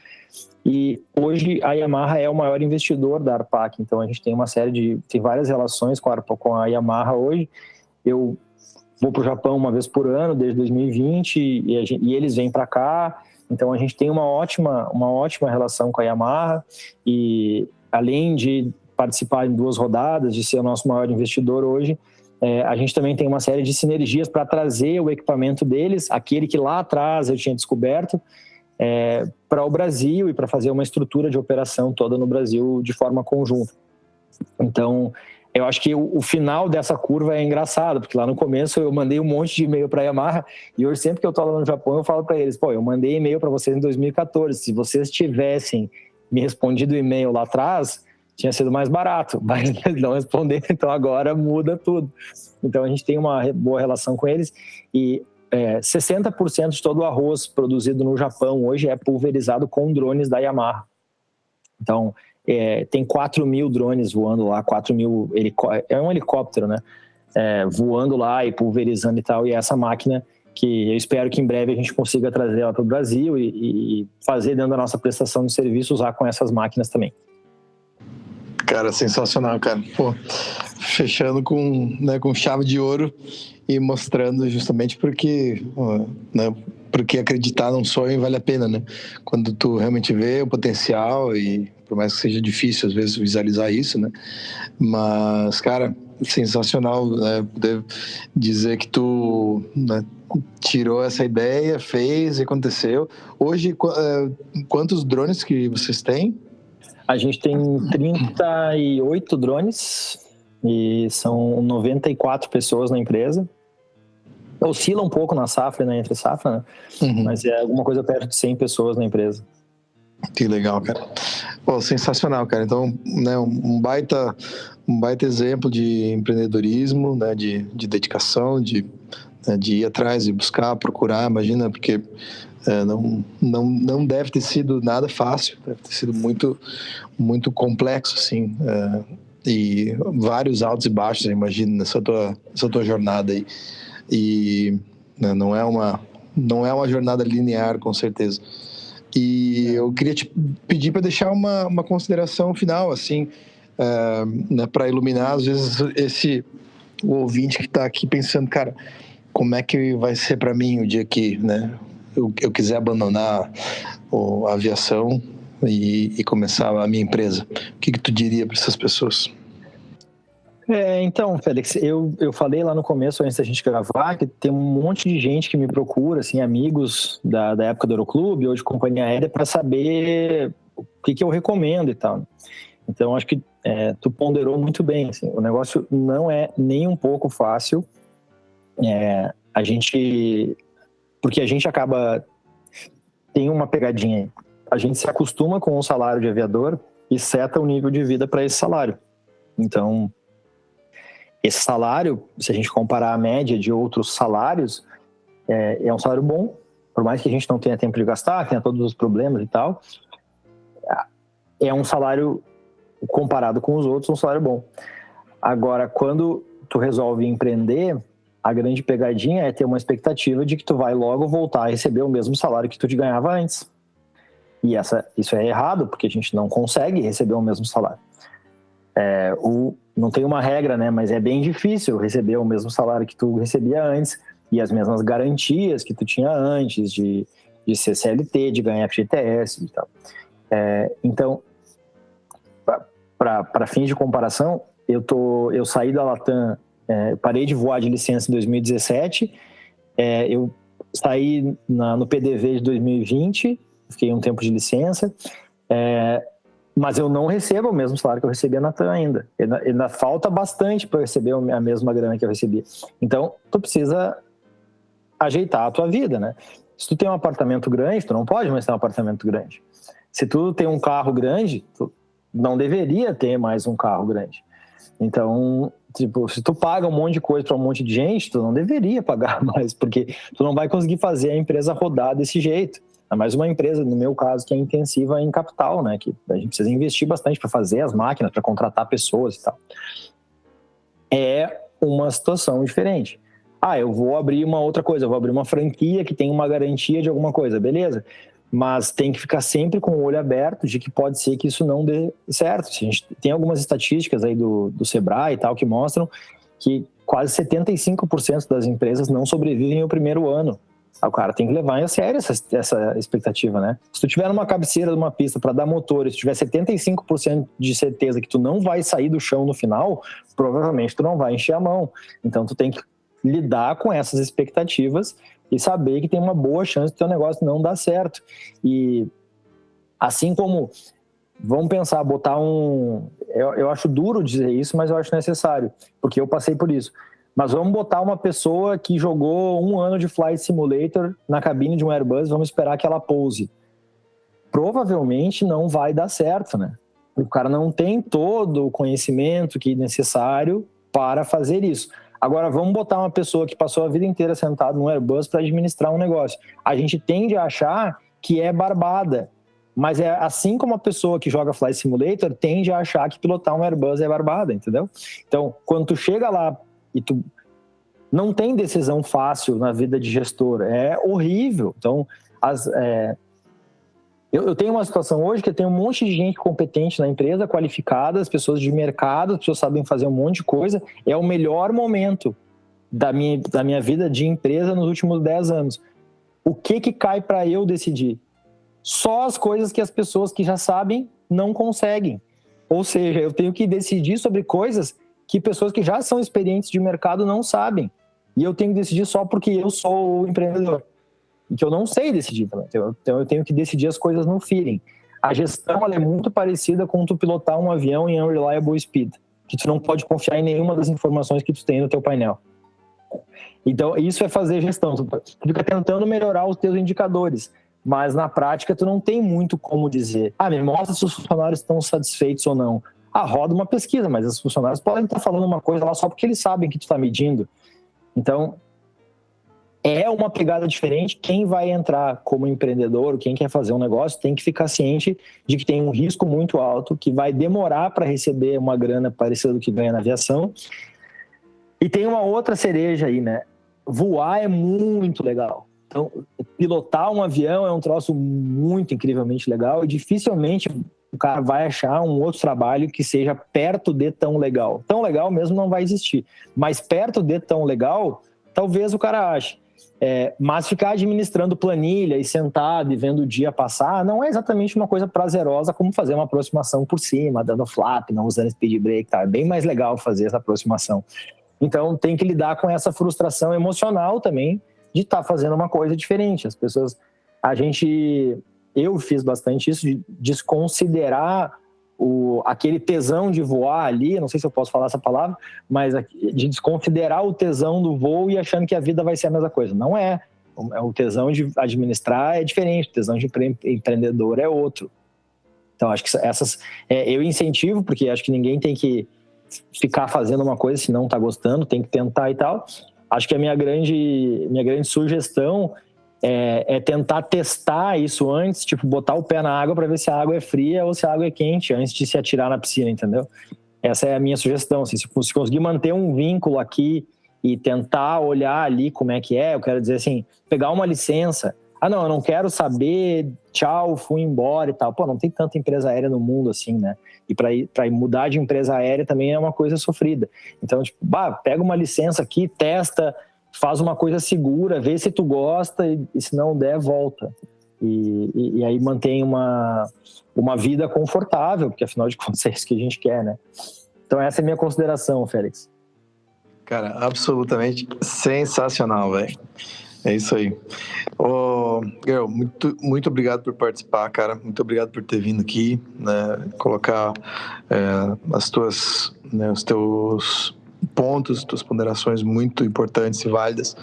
A: E hoje a Yamaha é o maior investidor da ARPAC, então a gente tem tem várias relações com a Yamaha hoje. Eu vou para o Japão uma vez por ano desde 2020 e eles vêm para cá. Então a gente tem uma ótima relação com a Yamaha e além de participar em 2 rodadas, de ser o nosso maior investidor hoje, a gente também tem uma série de sinergias para trazer o equipamento deles, aquele que lá atrás eu tinha descoberto, para o Brasil e para fazer uma estrutura de operação toda no Brasil de forma conjunta. Então, eu acho que o final dessa curva é engraçado, porque lá no começo eu mandei um monte de e-mail para a Yamaha e hoje sempre que eu estou lá no Japão eu falo para eles, eu mandei e-mail para vocês em 2014, se vocês tivessem me respondido o e-mail lá atrás, tinha sido mais barato, mas eles não responderam, então agora muda tudo. Então a gente tem uma boa relação com eles e 60% de todo o arroz produzido no Japão hoje é pulverizado com drones da Yamaha. Então, tem 4.000 drones voando lá, 4.000 é um helicóptero, né? Voando lá e pulverizando e tal, e essa máquina que eu espero que em breve a gente consiga trazer ela para o Brasil e fazer dentro da nossa prestação de serviço, usar com essas máquinas também.
C: Cara, sensacional, cara. Pô, fechando com chave de ouro e mostrando justamente porque acreditar num sonho vale a pena, né? Quando tu realmente vê o potencial e por mais que seja difícil às vezes visualizar isso, né? Mas, cara, sensacional, né? Poder dizer que tu, né, tirou essa ideia, fez e aconteceu. Hoje, quantos drones que vocês têm?
A: A gente tem 38 drones e são 94 pessoas na empresa. Oscila um pouco na safra, né, entre safra, né? Uhum. Mas é alguma coisa perto de 100 pessoas na empresa.
C: Que legal, cara. Pô, sensacional, cara. Então, né, um baita exemplo de empreendedorismo, né, de dedicação, de ir atrás e buscar, procurar, imagina, porque não deve ter sido nada fácil, deve ter sido muito, muito complexo, assim, e vários altos e baixos, eu imagino, nessa tua jornada aí. E né, não é uma jornada linear, com certeza. E eu queria te pedir para deixar uma consideração final, assim, né, para iluminar, às vezes, o ouvinte que está aqui pensando, cara, como é que vai ser para mim o dia que, né, eu quiser abandonar a aviação e começar a minha empresa? O que tu diria para essas pessoas?
A: Então, Félix, eu falei lá no começo, antes da gente gravar, que tem um monte de gente que me procura, assim, amigos da época do Aeroclube, hoje companhia aérea, para saber o que eu recomendo e tal. Então, acho que tu ponderou muito bem, assim, o negócio não é nem um pouco fácil. Porque a gente acaba... Tem uma pegadinha aí. A gente se acostuma com o salário de aviador e seta o nível de vida para esse salário. Então... Esse salário, se a gente comparar a média de outros salários, é um salário bom, por mais que a gente não tenha tempo de gastar, tenha todos os problemas e tal, é um salário, comparado com os outros, um salário bom. Agora, quando tu resolve empreender, a grande pegadinha é ter uma expectativa de que tu vai logo voltar a receber o mesmo salário que tu te ganhava antes. E isso é errado, porque a gente não consegue receber o mesmo salário. Não tem uma regra, né? Mas é bem difícil receber o mesmo salário que tu recebia antes e as mesmas garantias que tu tinha antes de ser CLT, de ganhar FGTS e tal. Então, para fins de comparação, eu saí da Latam, parei de voar de licença em 2017, eu saí no PDV de 2020, fiquei um tempo de licença, mas eu não recebo o mesmo salário que eu recebia na TAM ainda. Ainda falta bastante para eu receber a mesma grana que eu recebia. Então, tu precisa ajeitar a tua vida, né? Se tu tem um apartamento grande, tu não pode mais ter um apartamento grande. Se tu tem um carro grande, tu não deveria ter mais um carro grande. Então, tipo, se tu paga um monte de coisa para um monte de gente, tu não deveria pagar mais, porque tu não vai conseguir fazer a empresa rodar desse jeito. É mais uma empresa, no meu caso, que é intensiva em capital, né? Que a gente precisa investir bastante para fazer as máquinas, para contratar pessoas e tal. É uma situação diferente. Eu vou abrir uma outra coisa, eu vou abrir uma franquia que tem uma garantia de alguma coisa, beleza? Mas tem que ficar sempre com o olho aberto de que pode ser que isso não dê certo. A gente tem algumas estatísticas aí do Sebrae e tal que mostram que quase 75% das empresas não sobrevivem o primeiro ano. O cara tem que levar a sério essa expectativa, né? Se tu tiver numa cabeceira de uma pista para dar motor e se tiver 75% de certeza que tu não vai sair do chão no final, provavelmente tu não vai encher a mão. Então tu tem que lidar com essas expectativas e saber que tem uma boa chance do teu negócio não dar certo. E assim como, vamos pensar, botar eu acho duro dizer isso, mas eu acho necessário, porque eu passei por isso. Mas vamos botar uma pessoa que jogou 1 ano de Flight Simulator na cabine de um Airbus, vamos esperar que ela pouse. Provavelmente não vai dar certo, né? O cara não tem todo o conhecimento que é necessário para fazer isso. Agora, vamos botar uma pessoa que passou a vida inteira sentada no Airbus para administrar um negócio. A gente tende a achar que é barbada, Mas é assim como a pessoa que joga Flight Simulator tende a achar que pilotar um Airbus é barbada, entendeu? Então, quando tu chega lá e tu não tem decisão fácil na vida de gestor, é horrível. Então, eu tenho uma situação hoje que eu tenho um monte de gente competente na empresa, qualificada, as pessoas de mercado, as pessoas sabem fazer um monte de coisa. É o melhor momento da minha vida de empresa nos últimos 10 anos. O que cai para eu decidir? Só as coisas que as pessoas que já sabem não conseguem. Ou seja, eu tenho que decidir sobre coisas que pessoas que já são experientes de mercado não sabem. E eu tenho que decidir só porque eu sou o empreendedor. E que eu não sei decidir também. Então eu tenho que decidir as coisas no feeling. A gestão ela é muito parecida com tu pilotar um avião em unreliable speed. Que tu não pode confiar em nenhuma das informações que tu tem no teu painel. Então isso é fazer gestão. Tu fica tentando melhorar os teus indicadores. Mas na prática tu não tem muito como dizer, me mostra se os funcionários estão satisfeitos ou não. Roda uma pesquisa, mas os funcionários podem estar falando uma coisa lá só porque eles sabem que tu está medindo. Então, é uma pegada diferente. Quem vai entrar como empreendedor, quem quer fazer um negócio, tem que ficar ciente de que tem um risco muito alto, que vai demorar para receber uma grana parecida do que ganha na aviação. E tem uma outra cereja aí, né? Voar é muito legal. Então, pilotar um avião é um troço muito incrivelmente legal e dificilmente o cara vai achar um outro trabalho que seja perto de tão legal. Tão legal mesmo não vai existir, mas perto de tão legal, talvez o cara ache. Mas ficar administrando planilha e sentado e vendo o dia passar não é exatamente uma coisa prazerosa como fazer uma aproximação por cima, dando flap, não usando speed brake, tá? É bem mais legal fazer essa aproximação. Então tem que lidar com essa frustração emocional também, de estar fazendo uma coisa diferente. As pessoas, eu fiz bastante isso, de desconsiderar aquele tesão de voar ali, não sei se eu posso falar essa palavra, mas de desconsiderar o tesão do voo e achando que a vida vai ser a mesma coisa. Não é. O tesão de administrar é diferente, o tesão de empreendedor é outro. Então, acho que eu incentivo, porque acho que ninguém tem que ficar fazendo uma coisa se não está gostando, tem que tentar e tal. Acho que a minha grande sugestão é tentar testar isso antes, tipo, botar o pé na água para ver se a água é fria ou se a água é quente, antes de se atirar na piscina, entendeu? Essa é a minha sugestão. Assim, se conseguir manter um vínculo aqui e tentar olhar ali como é que é, eu quero dizer assim, pegar uma licença. Não, eu não quero saber, tchau, fui embora e tal. Pô, não tem tanta empresa aérea no mundo assim, né? E para mudar de empresa aérea também é uma coisa sofrida. Então, tipo, pega uma licença aqui, testa, faz uma coisa segura, vê se tu gosta e se não der, volta. E aí mantém uma vida confortável, porque afinal de contas é isso que a gente quer, né? Então essa é a minha consideração, Félix.
C: Cara, absolutamente sensacional, velho. É isso aí. Guerreiro, muito, muito obrigado por participar, cara. Muito obrigado por ter vindo aqui, né? Colocar os teus pontos, tuas ponderações muito importantes e válidas,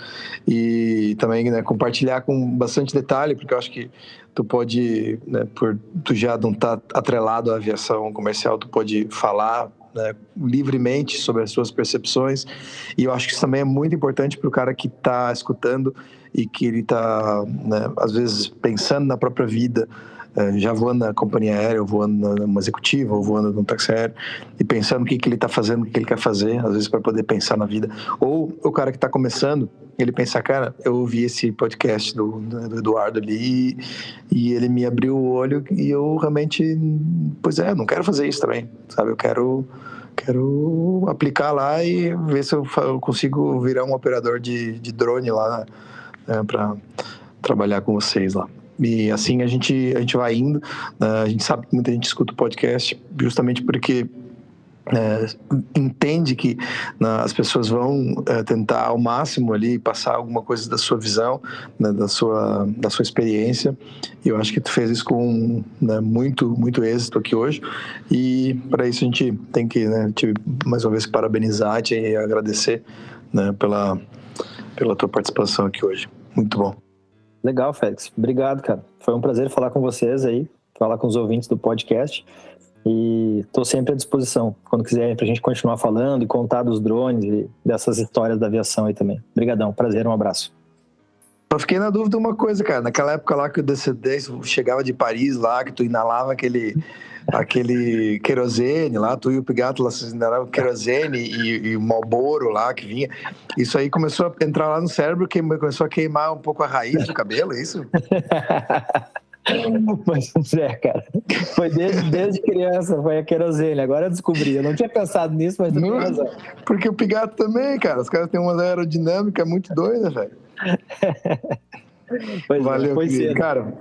C: e também, né, compartilhar com bastante detalhe, porque eu acho que tu pode, né, por tu já não estar atrelado à aviação comercial, tu pode falar, né, livremente sobre as suas percepções, e eu acho que isso também é muito importante para o cara que está escutando e que ele está, né, às vezes pensando na própria vida, já voando na companhia aérea, ou voando numa executiva, ou voando num táxi aéreo, e pensando o que ele está fazendo, o que ele quer fazer, às vezes para poder pensar na vida. Ou o cara que está começando, ele pensa, cara, eu ouvi esse podcast do Eduardo ali, e ele me abriu o olho, e eu realmente, eu não quero fazer isso também, sabe? Eu quero aplicar lá e ver se eu consigo virar um operador de drone lá, né, para trabalhar com vocês lá. E assim a gente vai indo. A gente sabe que muita gente escuta o podcast justamente porque entende que as pessoas vão tentar ao máximo ali passar alguma coisa da sua visão, né, da sua experiência, e eu acho que tu fez isso com, né, muito, muito êxito aqui hoje, e para isso a gente tem que, né, te mais uma vez parabenizar e agradecer, né, pela tua participação aqui hoje. Muito bom.
A: Legal, Félix. Obrigado, cara. Foi um prazer falar com vocês aí, falar com os ouvintes do podcast. E estou sempre à disposição, quando quiserem, para a gente continuar falando e contar dos drones e dessas histórias da aviação aí também. Obrigadão, prazer, um abraço.
C: Eu fiquei na dúvida de uma coisa, cara. Naquela época lá que o DC-10 chegava de Paris lá, que tu inalava aquele querosene lá, tu e o Pigato lá, vocês inalavam querosene e o Marlboro lá que vinha. Isso aí começou a entrar lá no cérebro, que começou a queimar um pouco a raiz do cabelo, é isso?
A: Mas é, cara, foi desde criança, foi a querosene. Agora eu descobri, eu não tinha pensado nisso, mas tu tem razão.
C: Porque o Pigato também, cara, os caras têm uma aerodinâmica muito doida, velho. Valeu, cara.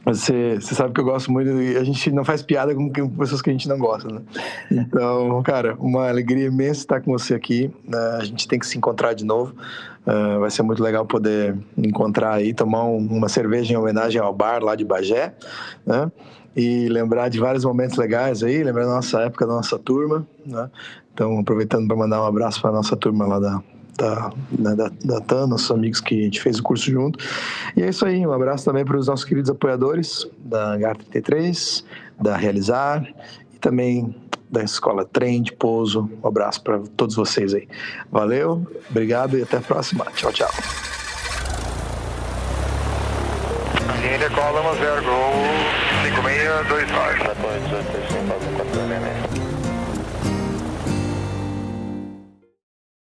C: Você sabe que eu gosto muito, e a gente não faz piada com pessoas que a gente não gosta, né? Então, cara, uma alegria imensa estar com você aqui. A gente tem que se encontrar de novo. Vai ser muito legal poder encontrar aí, tomar uma cerveja em homenagem ao bar lá de Bagé, né? E lembrar de vários momentos legais aí, lembrar da nossa época, da nossa turma, né? Então, aproveitando para mandar um abraço para a nossa turma lá da TAN, nossos amigos que a gente fez o curso junto. E é isso aí, um abraço também para os nossos queridos apoiadores da HAR33, da Realizar e também da Escola Trem de Pouso. Um abraço para todos vocês aí. Valeu, obrigado e até a próxima. Tchau, tchau.
B: Linha Column 0 Gol 5629.